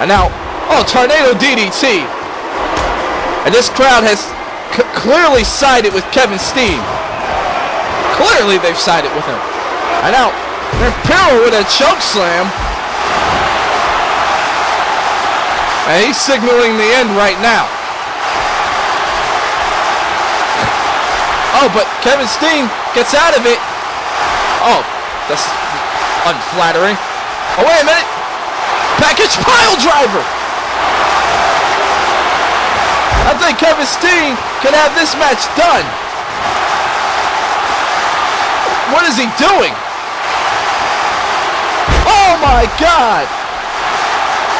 And now, oh, Tornado DDT. And this crowd has clearly sided with Kevin Steen. Clearly they've sided with him. And now, Vampiro with a choke slam. And he's signaling the end right now. Oh, but Kevin Steen gets out of it. Oh, that's unflattering. Oh, wait a minute. Package pile driver. I think Kevin Steen can have this match done. What is he doing? Oh my God.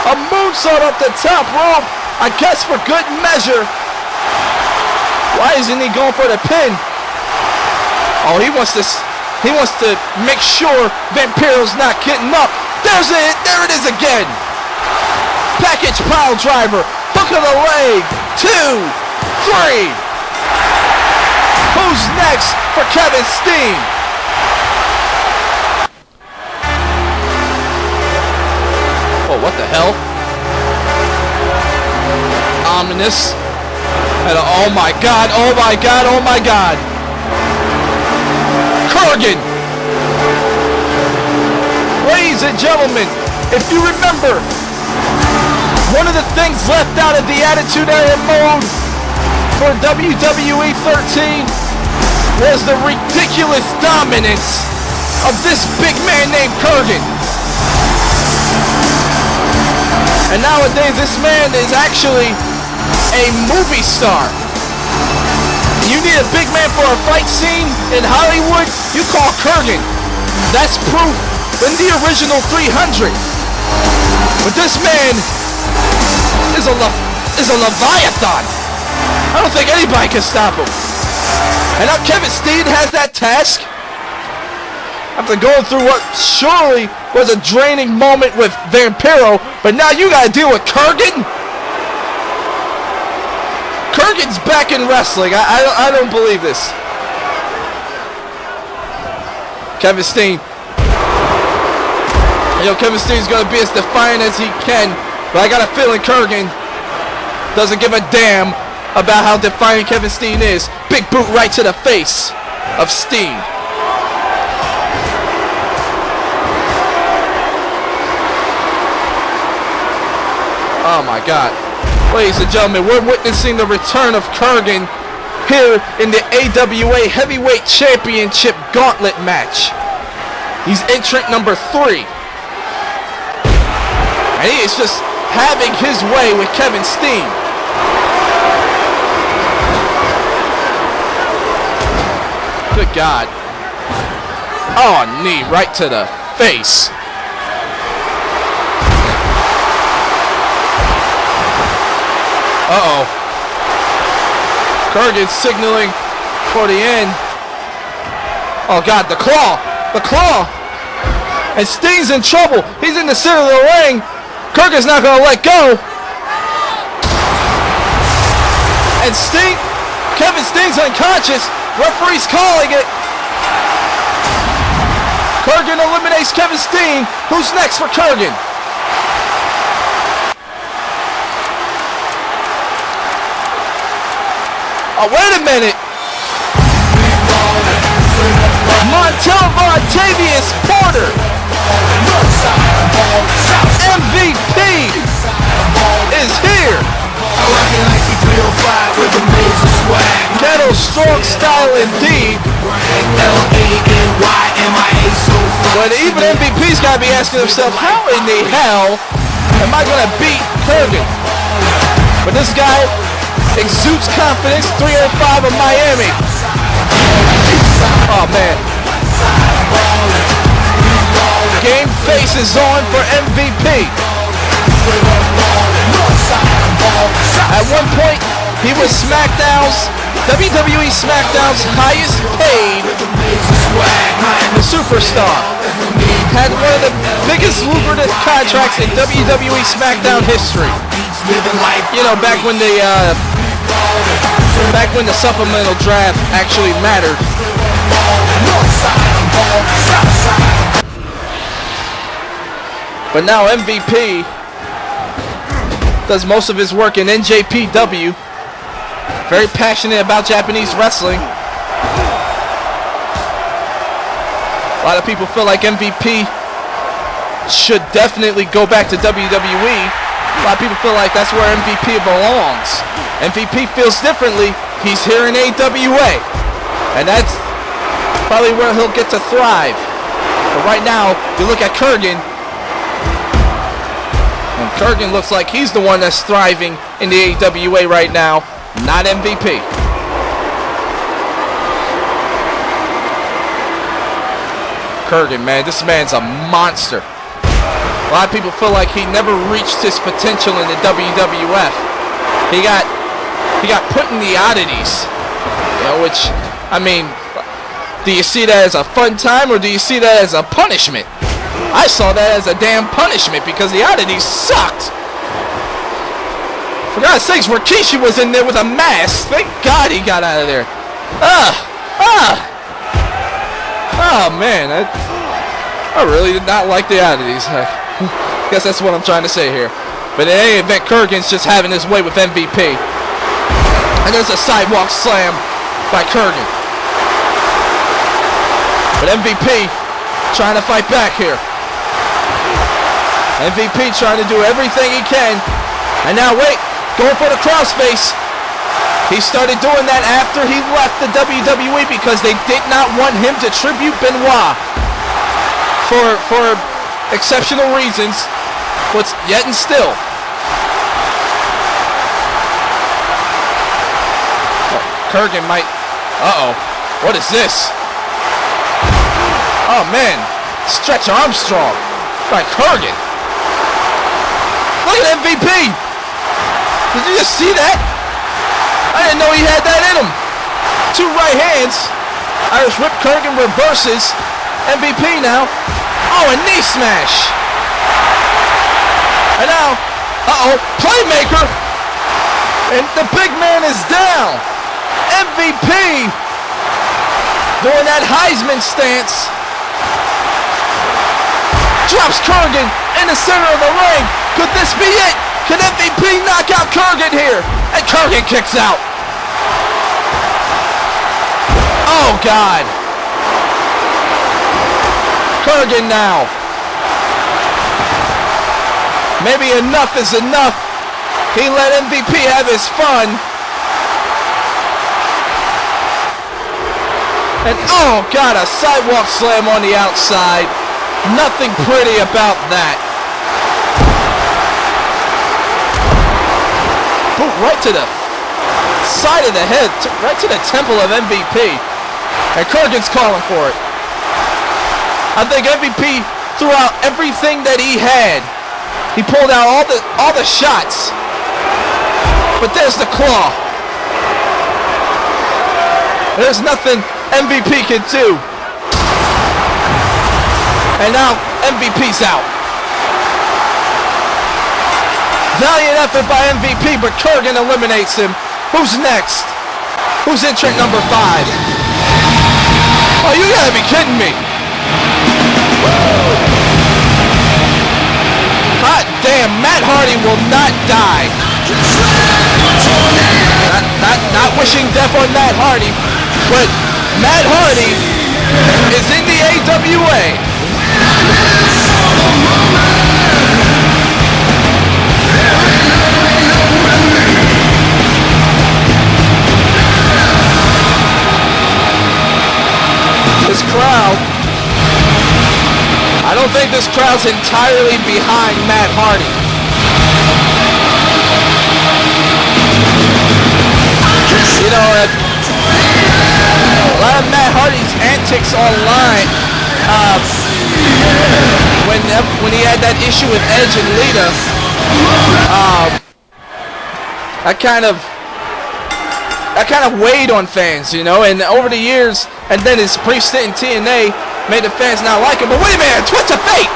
A moonsault up the top rope. I guess for good measure. Why isn't he going for the pin? Oh, he wants to make sure Vampiro's not getting up. There's it. There it is again. Package pile driver. Hook of the leg. 2, 3. Who's next for Kevin Steen? Oh, what the hell? Ominous. And oh my God, oh my God, oh my God. Kurgan. Ladies and gentlemen, if you remember, one of the things left out of the Attitude Era mode for WWE 13 was the ridiculous dominance of this big man named Kurgan. And nowadays, this man is actually a movie star. You need a big man for a fight scene in Hollywood, you call Kurgan. That's proof in the original 300. But this man is a Leviathan. I don't think anybody can stop him. And now Kevin Steen has that task. After going through what surely was a draining moment with Vampiro, but now you gotta deal with Kurgan? Kurgan's back in wrestling. I don't believe this. Kevin Steen. Kevin Steen's gonna be as defiant as he can, but I got a feeling Kurgan doesn't give a damn about how defiant Kevin Steen is. Big boot right to the face of Steen. Oh my God. Ladies and gentlemen, we're witnessing the return of Kurgan here in the AWA Heavyweight Championship Gauntlet match. He's entrant number 3. And he is just having his way with Kevin Steen. Good God. Oh, knee right to the face. Uh-oh. Kurgan signaling for the end. Oh, God, the claw. The claw. And Sting's in trouble. He's in the center of the ring. Kurgan's not going to let go. And Kevin Sting's unconscious. Referee's calling it. Kurgan eliminates Kevin Steen. Who's next for Kurgan? Oh, wait a minute. Montavious Porter. MVP is here. Kettle strong style indeed. But even MVP's got to be asking himself, how in the hell am I going to beat Kurgan? But this guy exudes confidence. 305 of Miami. Oh man. Game face is on for MVP. At one point, he was WWE SmackDown's highest paid superstar. Had one of the biggest lucrative contracts in WWE SmackDown history. Back when the supplemental draft actually mattered. But now MVP does most of his work in NJPW. Very passionate about Japanese wrestling. A lot of people feel like MVP should definitely go back to WWE. A lot of people feel like that's where MVP belongs. MVP feels differently. He's here in AWA. And that's probably where he'll get to thrive. But right now, you look at Kurgan. And Kurgan looks like he's the one that's thriving in the AWA right now, not MVP. Kurgan, man, this man's a monster. A lot of people feel like he never reached his potential in the WWF. He got put in the oddities, which, I mean, do you see that as a fun time or do you see that as a punishment? I saw that as a damn punishment because the oddities sucked. For God's sakes, Rikishi was in there with a mask. Thank God he got out of there. Oh man, I really did not like the oddities. I guess that's what I'm trying to say here. But in any event, Kurgan's just having his way with MVP. And there's a sidewalk slam by Kurgan. But MVP trying to fight back here. MVP trying to do everything he can. And now wait, going for the crossface. He started doing that after he left the WWE because they did not want him to tribute Benoit for exceptional reasons. But yet and still. Kurgan might... Uh-oh. What is this? Oh, man. Stretch Armstrong by Kurgan. Look at MVP. Did you just see that? I didn't know he had that in him. Two right hands. Irish Whip. Kurgan reverses. MVP now. Oh, a knee smash. And now, uh-oh, playmaker. And the big man is down. MVP doing that Heisman stance. Drops Kurgan in the center of the ring. Could this be it? Can MVP knock out Kurgan here? And Kurgan kicks out. Oh, God. Kurgan now. Maybe enough is enough. He let MVP have his fun. And oh, God, a sidewalk slam on the outside. Nothing pretty about that. Boot right to the side of the head, right to the temple of MVP. And Kurgan's calling for it. I think MVP threw out everything that he had. He pulled out all the shots. But there's the claw. There's nothing MVP can do. And now MVP's out. Valiant effort by MVP, but Kurgan eliminates him. Who's next? Who's entrant number 5? Oh, you gotta be kidding me. Hot damn, Matt Hardy will not die. Not wishing death on Matt Hardy, but Matt Hardy is in the AWA. This crowd, I don't think this crowd's entirely behind Matt Hardy. You know, a lot of Matt Hardy's antics online, when he had that issue with Edge and Lita, that kind of weighed on fans, you know, and over the years, and then his brief stint in TNA made the fans not like him. But wait a minute, twist of fate!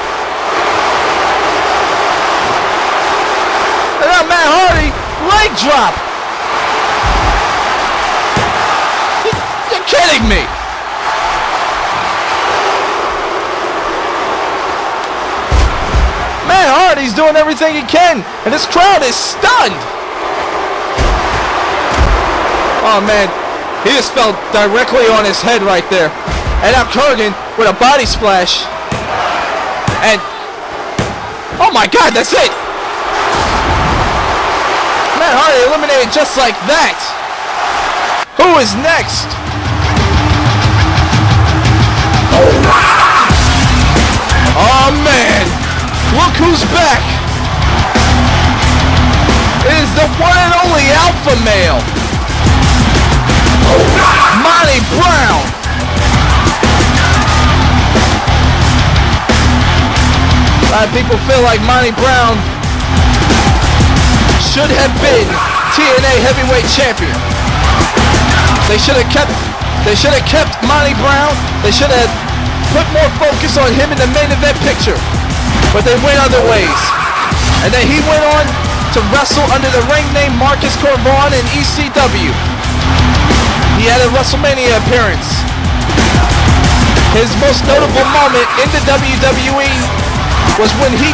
And now Matt Hardy, leg drop! You're kidding me! Matt Hardy's doing everything he can, and this crowd is stunned! Oh man, he just fell directly on his head right there. And now Kurgan with a body splash. And, oh my God, that's it. Matt Hardy eliminated just like that. Who is next? Oh man, look who's back. It is the one and only alpha male. Monty Brown. A lot of people feel like Monty Brown should have been TNA heavyweight champion. They should have kept Monty Brown. They should have put more focus on him in the main event picture. But they went other ways. And then he went on to wrestle under the ring name Marcus Corvon in ECW. He had a WrestleMania appearance. His most notable moment in the WWE was when he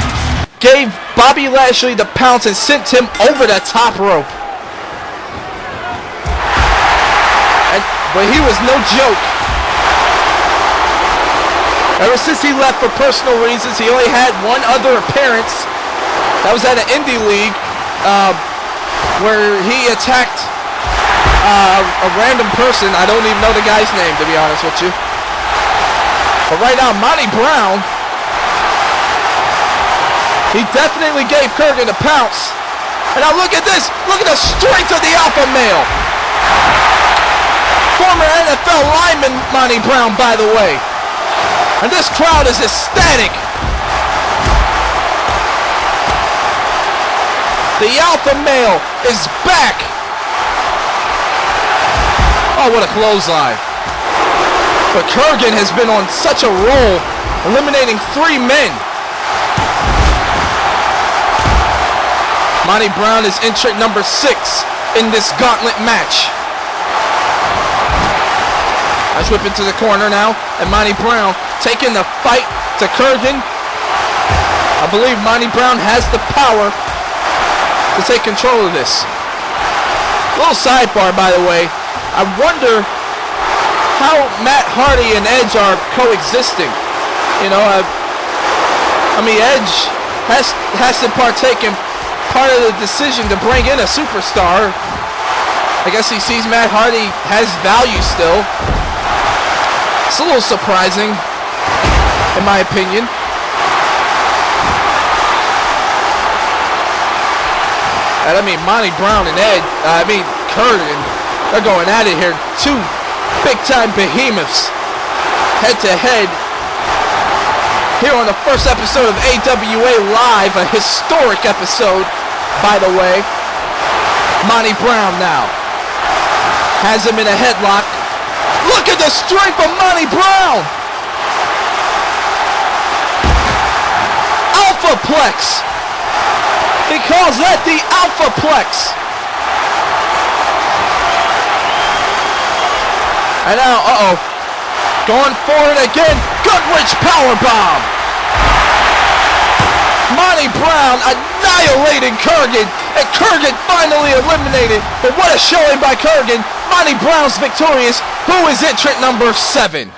gave Bobby Lashley the pounce and sent him over the top rope. But he was no joke. Ever since he left for personal reasons, he only had one other appearance. That was at an indie league where he attacked a random person. I don't even know the guy's name, to be honest with you. But right now, Monty Brown, he definitely gave Kurgan a pounce. And now look at this. Look at the strength of the alpha male. Former NFL lineman Monty Brown, by the way. And this crowd is ecstatic. The alpha male is back. Oh, what a clothesline. But Kurgan has been on such a roll, eliminating 3 men. Monty Brown is entrant number 6 in this gauntlet match. Let's whip into the corner now, and Monty Brown taking the fight to Kurgan. I believe Monty Brown has the power to take control of this. Little sidebar, by the way. I wonder how Matt Hardy and Edge are coexisting. You know, I mean, Edge has to partake in part of the decision to bring in a superstar. I guess he sees Matt Hardy has value still. It's a little surprising, in my opinion. And I mean, Monty Brown and Kurgan, they're going at it here. 2 big-time behemoths, head-to-head, here on the first episode of AWA Live, a historic episode, by the way. Monty Brown now has him in a headlock. Look at the strength of Monty Brown! Alphaplex! He calls that the Alphaplex! And now, going forward again, Goodrich powerbomb! Monty Brown annihilating Kurgan, and Kurgan finally eliminated. But what a showing by Kurgan. Monty Brown's victorious. Who is entrant number 7?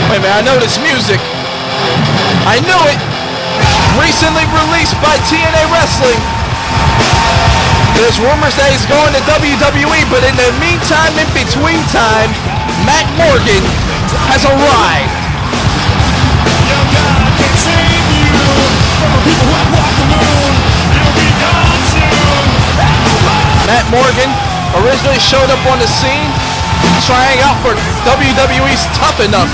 Wait a minute, I know this music. I knew it. Recently released by TNA Wrestling. There's rumors that he's going to WWE, but in the meantime, in between time, Matt Morgan has arrived. Matt Morgan originally showed up on the scene trying out for WWE's Tough Enough.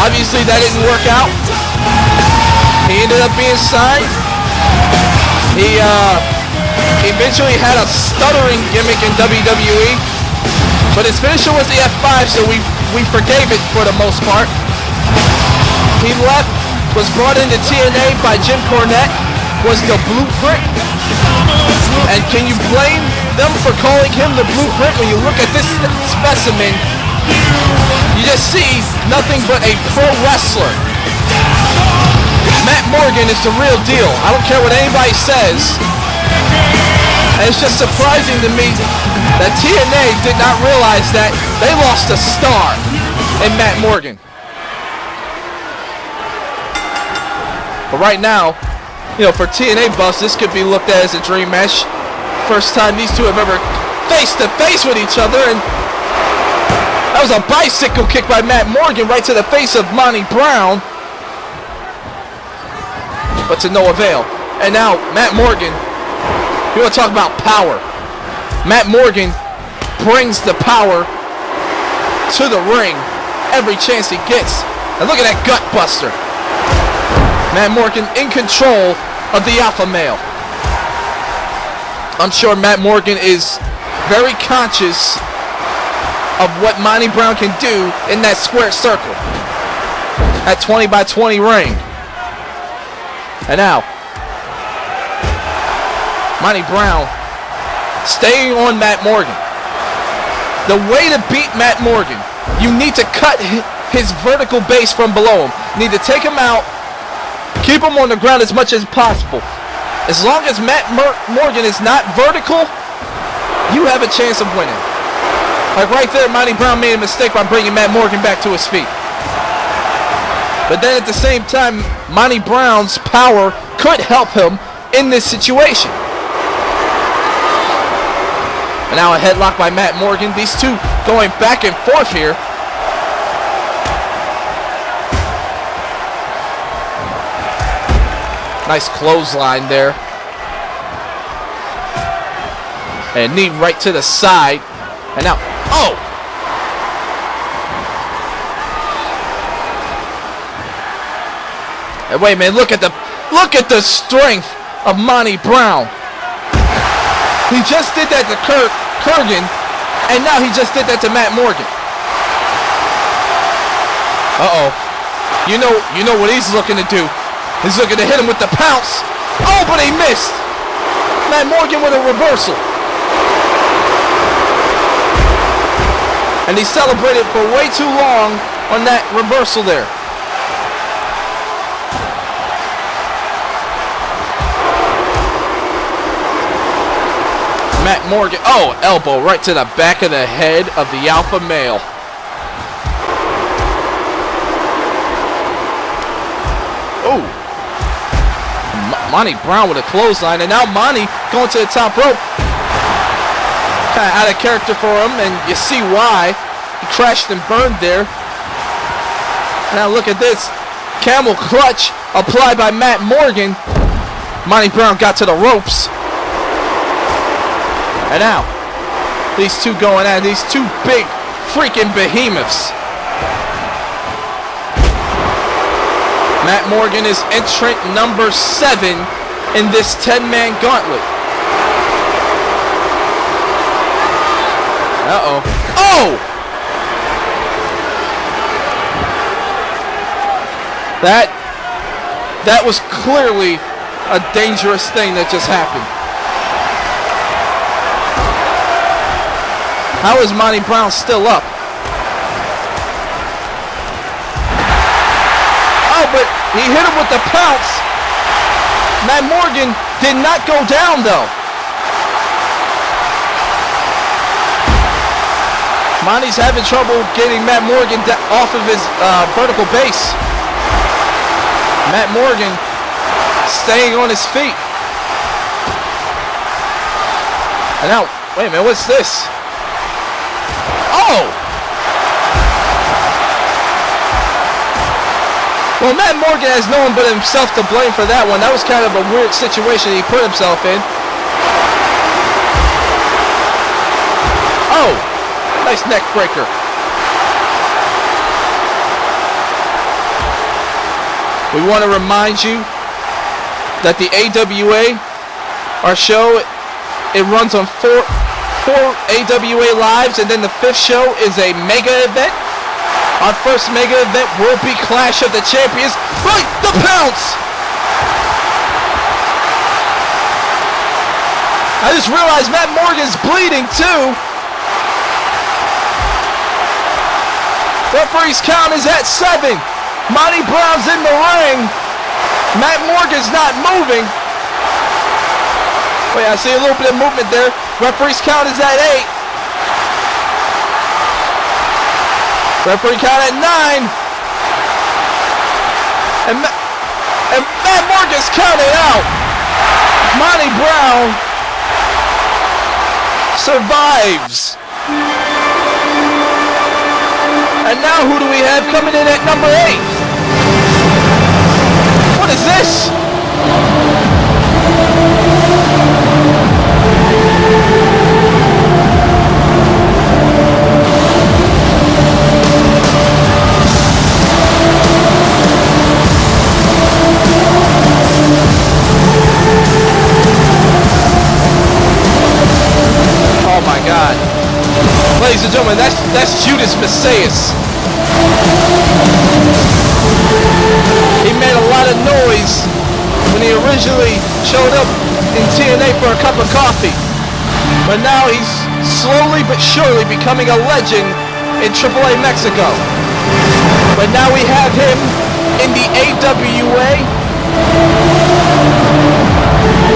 Obviously that didn't work out. He ended up being signed. He eventually had a stuttering gimmick in WWE, but his finisher was the F5, so we forgave it for the most part. He left, was brought into TNA by Jim Cornette, was the Blueprint. And can you blame them for calling him the Blueprint? When you look at this specimen, you just see nothing but a pro wrestler. Matt Morgan is the real deal. I don't care what anybody says. And it's just surprising to me that TNA did not realize that they lost a star in Matt Morgan. But right now, you know, for TNA buffs, this could be looked at as a dream match. First time these two have ever face-to-face with each other, and that was a bicycle kick by Matt Morgan right to the face of Monty Brown, but to no avail. And now, Matt Morgan, you want to talk about power. Matt Morgan brings the power to the ring every chance he gets. And look at that gut buster. Matt Morgan in control of the alpha male. I'm sure Matt Morgan is very conscious of what Monty Brown can do in that square circle. That 20 by 20 ring. And now, Monty Brown staying on Matt Morgan. The way to beat Matt Morgan, you need to cut his vertical base from below him. You need to take him out, keep him on the ground as much as possible. As long as Matt Morgan is not vertical, you have a chance of winning. Like right there, Monty Brown made a mistake by bringing Matt Morgan back to his feet. But then at the same time, Monty Brown's power could help him in this situation. And now a headlock by Matt Morgan. These two going back and forth here. Nice clothesline there. And knee right to the side. And now, oh! And wait a minute, look at the strength of Monty Brown. He just did that to Kurgan, and now he just did that to Matt Morgan. Uh-oh. You know what he's looking to do. He's looking to hit him with the pounce. Oh, but he missed. Matt Morgan with a reversal. And he celebrated for way too long on that reversal there. Matt Morgan, oh, elbow right to the back of the head of the alpha male. Oh. Monty Brown with a clothesline, and now Monty going to the top rope. Kind of out of character for him, and you see why. He crashed and burned there. Now look at this. Camel clutch applied by Matt Morgan. Monty Brown got to the ropes. And now, these two going at it, these two big freaking behemoths. Matt Morgan is entrant number 7 in this 10-man gauntlet. Uh-oh. Oh! That was clearly a dangerous thing that just happened. How is Monty Brown still up? Oh, but he hit him with the pounce. Matt Morgan did not go down, though. Monty's having trouble getting Matt Morgan off of his vertical base. Matt Morgan staying on his feet. And now, wait a minute, what's this? Oh! Well, Matt Morgan has no one but himself to blame for that one. That was kind of a weird situation he put himself in. Oh! Nice neck breaker. We want to remind you that the AWA, our show, it runs on four AWA lives, and then the 5th show is a mega event. Our first mega event will be Clash of the Champions. Right, the pounce! I just realized Matt Morgan's bleeding too. Referee's count is at 7. Monty Brown's in the ring. Matt Morgan's not moving. Wait, I see a little bit of movement there. Referee's count is at 8. Referee count at 9. And Matt Morgan's counted out. Monty Brown survives. And now who do we have coming in at number 8? What is this? Oh my God. Ladies and gentlemen, that's Judas Messias. He made a lot of noise when he originally showed up in TNA for a cup of coffee. But now he's slowly but surely becoming a legend in AAA Mexico. But now we have him in the AWA.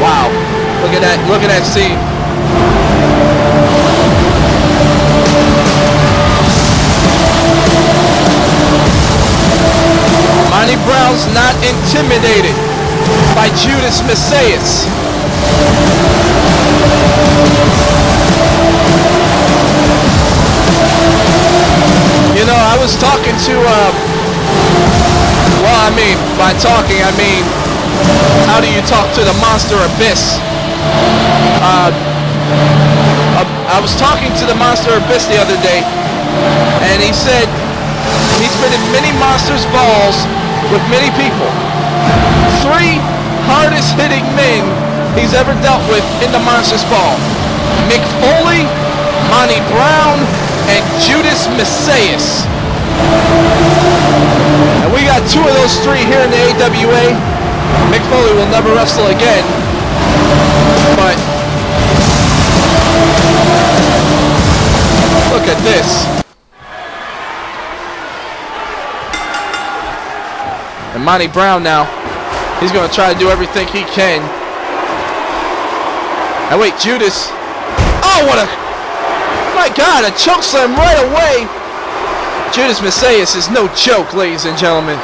Wow. Look at that scene. balls, not intimidated by Judas Messias. You know, I was talking to, well, I mean, by talking, I mean, how do you talk to the Monster Abyss? I was talking to the Monster Abyss the other day, and he said he's been in many Monsters balls with many people. 3 hardest hitting men he's ever dealt with in the Monsters ball: Mick Foley, Monty Brown, and Judas Messias. And we got 2 of those 3 here in the AWA. Mick Foley will never wrestle again, but look at this. And Monty Brown now, he's going to try to do everything he can. And wait, Judas. Oh, what a... My God, a choke slam right away. Judas Messias is no joke, ladies and gentlemen.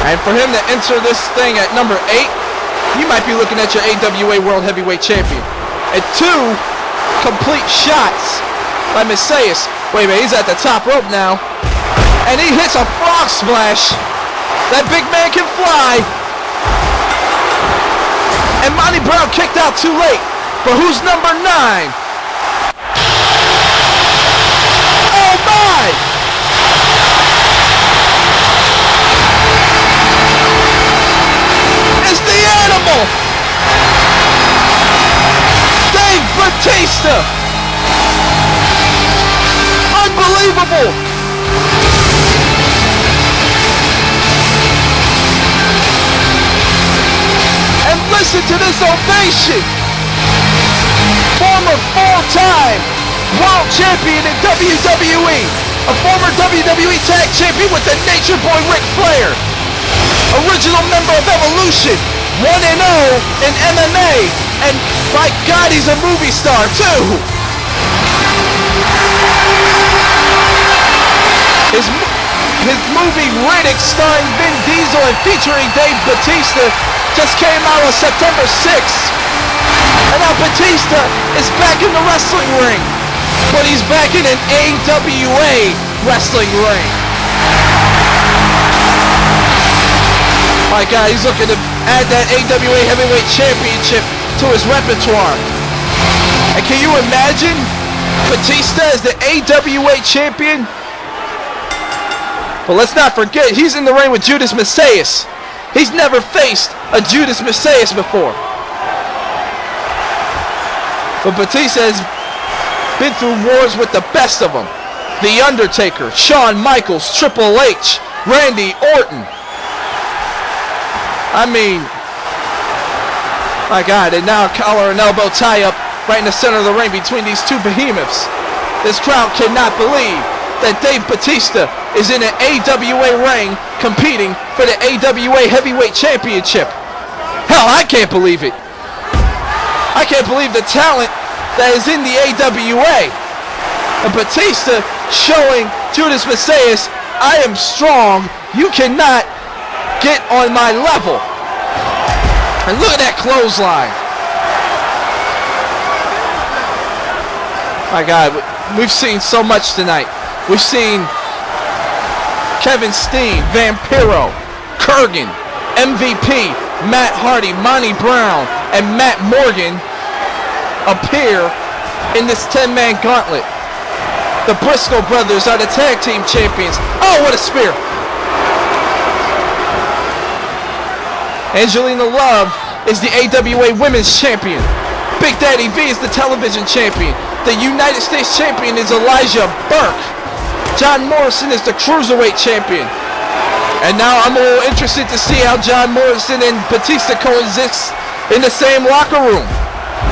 And for him to enter this thing at number 8, you might be looking at your AWA World Heavyweight Champion. And 2 complete shots by Messias. Wait a minute, he's at the top rope now. And he hits a frog splash. That big man can fly. And Monty Brown kicked out too late. But who's number 9? Oh my! It's the Animal! Dave Bautista! Unbelievable! And listen to this ovation! Former 4-time world champion in WWE, a former WWE tag champion with the Nature Boy Ric Flair, original member of Evolution, 1-0 in MMA, and my God, he's a movie star too! His movie Riddick, starring Vin Diesel and featuring Dave Bautista, just came out on September 6th. And now Bautista is back in the wrestling ring, but he's back in an AWA wrestling ring. My God, he's looking to add that AWA Heavyweight Championship to his repertoire. And can you imagine Bautista as the AWA champion? But let's not forget, he's in the ring with Judas Messias. He's never faced a Judas Messias before. But Bautista has been through wars with the best of them. The Undertaker, Shawn Michaels, Triple H, Randy Orton. I mean, my God, and now a collar and elbow tie-up right in the center of the ring between these 2 behemoths. This crowd cannot believe that Dave Bautista is in an AWA ring competing for the AWA Heavyweight Championship. Hell, I can't believe it. I can't believe the talent that is in the AWA. And Bautista showing Judas Messias, I am strong. You cannot get on my level. And look at that clothesline. My God, we've seen so much tonight. We've seen Kevin Steen, Vampiro, Kurgan, MVP, Matt Hardy, Monty Brown, and Matt Morgan appear in this 10-man gauntlet. The Briscoe brothers are the tag team champions. Oh, what a spear! Angelina Love is the AWA Women's Champion. Big Daddy V is the television champion. The United States champion is Elijah Burke. John Morrison is the Cruiserweight champion. And now I'm a little interested to see how John Morrison and Batista coexist in the same locker room.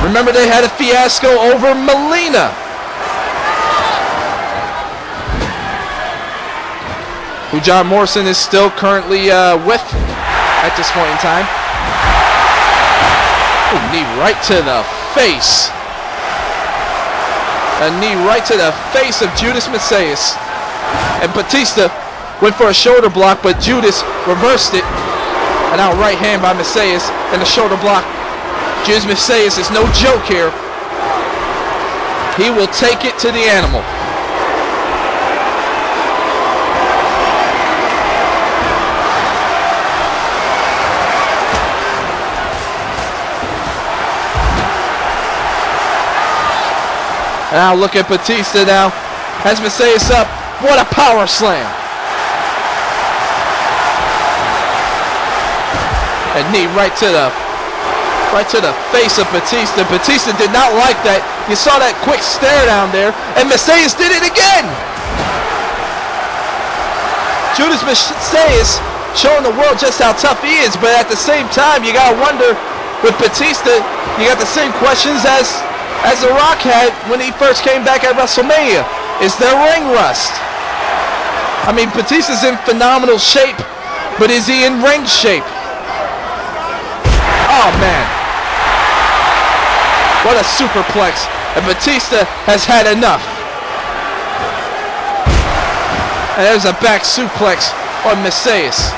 Remember, they had a fiasco over Melina. Who John Morrison is still currently with at this point in time. Ooh, knee right to the face. A knee right to the face of Judas Messias. And Batista went for a shoulder block, but Judas reversed it. And now right hand by Messias and the shoulder block. Judas Messias is no joke here. He will take it to the animal. And now look at Batista now. Has Messias up. What a power slam. And knee right to the face of Batista. Batista did not like that. You saw that quick stare down there. And Messias did it again. Judas Messias showing the world just how tough he is. But at the same time, you got to wonder with Batista, you got the same questions as The Rock had when he first came back at WrestleMania. Is there ring rust? I mean, Batista's in phenomenal shape, but is he in ring shape? Oh, man. What a superplex. And Batista has had enough. And there's a back suplex on Messias.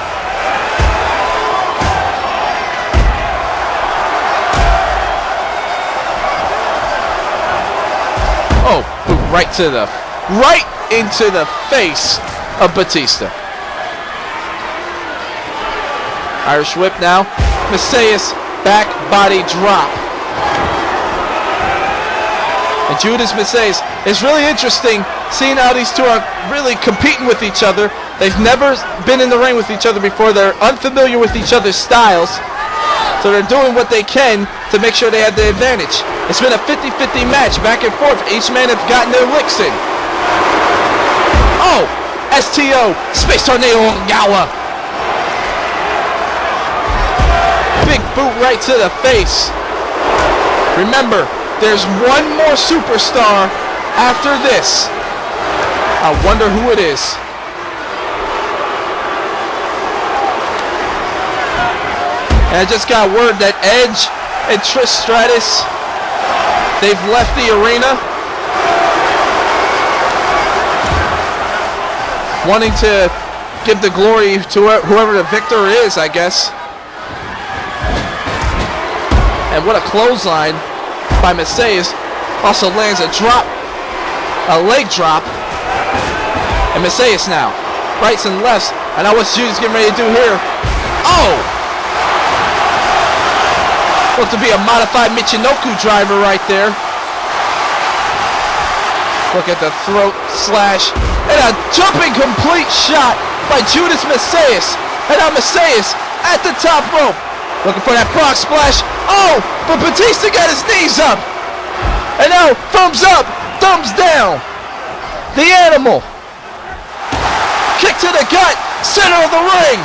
Oh, right into the face of Batista. Irish whip now. Messias back body drop. And Judas Messias. It's really interesting seeing how these two are really competing with each other. They've never been in the ring with each other before. They're unfamiliar with each other's styles. So they're doing what they can to make sure they have the advantage. It's been a 50-50 match, back and forth. Each man have gotten their licks in. Oh! STO! Space Tornado on AWA! Big boot right to the face. Remember, there's one more superstar after this. I wonder who it is. And I just got word that Edge and Trish Stratus, they've left the arena, wanting to give the glory to whoever the victor is, I guess. And what a clothesline by Messias. Also lands a drop, a leg drop. And Messias now, rights and lefts. And now what's Judas getting ready to do here? Oh! Looked to be a modified Michinoku driver right there. Look at the throat slash. And a jumping complete shot by Judas Messias. And now Messias at the top rope. Looking for that frog splash. Oh, but Batista got his knees up. And now thumbs up, thumbs down. The animal. Kick to the gut, center of the ring.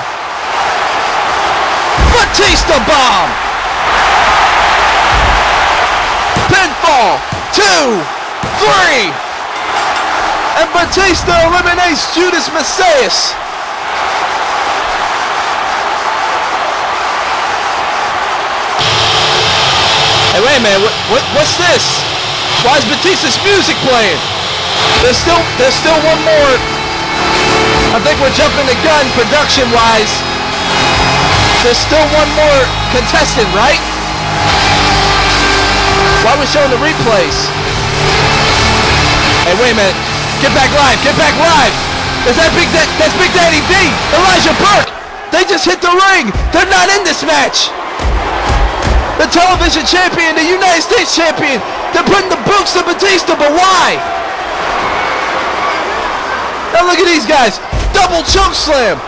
Batista bomb. Pinfall, 2, 3. And Batista eliminates Judas Messias. Hey, wait a minute, what's this? Why is Batista's music playing? There's still one more. I think we're jumping the gun production-wise. There's still one more contestant, right? Why are we showing the replays? Hey, wait a minute. Get back live, get back live. Is that that's Big Daddy V, Elijah Burke. They just hit the ring. They're not in this match. The television champion, the United States champion. They're putting the boots to Batista, but why? Now look at these guys. Double choke slam.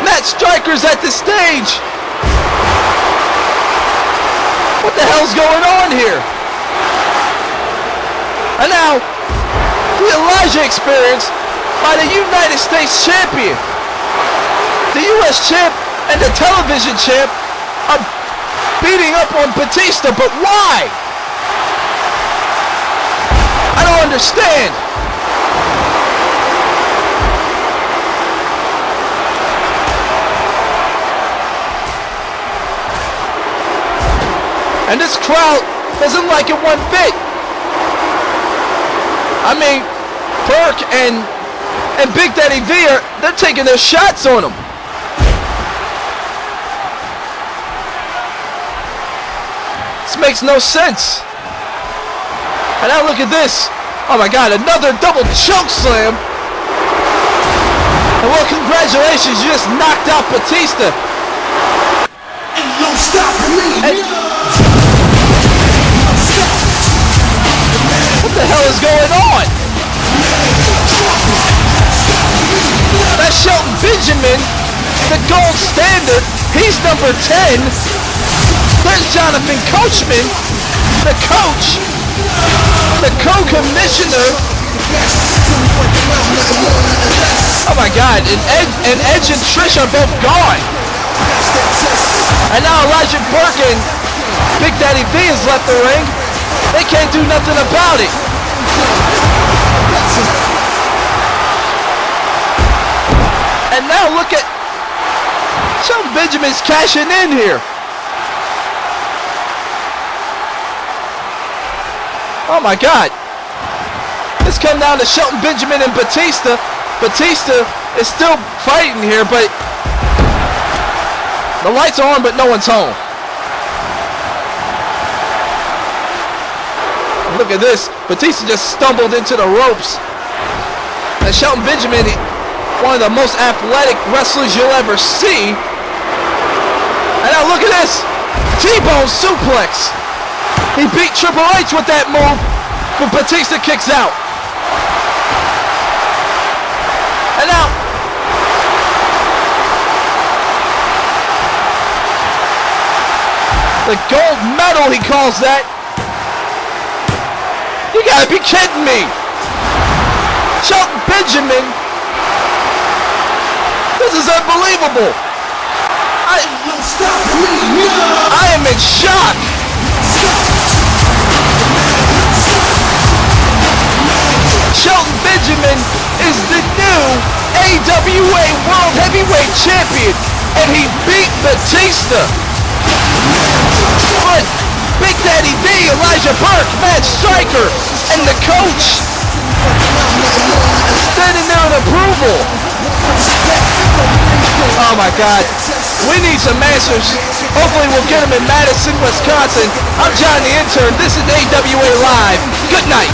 Matt Striker's at the stage. What the hell's going on here? And now, the Elijah experience by the United States champion. The US champ and the television champ are beating up on Batista, but why? I don't understand. And this crowd doesn't like it one bit. I mean, Perk and Big Daddy V they're taking their shots on him. This makes no sense. And now look at this. Oh my God, another double choke slam. And well, congratulations, you just knocked out Batista. Ain't no stopping me. What the hell is going on? That's Shelton Benjamin, the gold standard. He's number 10. There's Jonathan Coachman, the coach, the co-commissioner. Oh my God, and Edge and Trish are both gone. And now Elijah Burke and Big Daddy V has left the ring. They can't do nothing about it. And now look at Shelton Benjamin's cashing in here. Oh my God. This come down to Shelton Benjamin and Batista. Batista is still fighting here, but the lights are on, but no one's home. Look at this. Batista just stumbled into the ropes. And Shelton Benjamin, one of the most athletic wrestlers you'll ever see. And now look at this. T-bone suplex. He beat Triple H with that move, but Batista kicks out. And now, the gold medal, he calls that. You gotta be kidding me. Shelton Benjamin. This is unbelievable. I am in shock. Shelton Benjamin is the new AWA World Heavyweight Champion, and he beat Batista. But Big Daddy V, Elijah Burke, Matt Striker, and the coach standing there in approval. Oh my God. We need some answers. Hopefully we'll get them in Madison, Wisconsin. I'm John the Intern. This is AWA Live. Good night.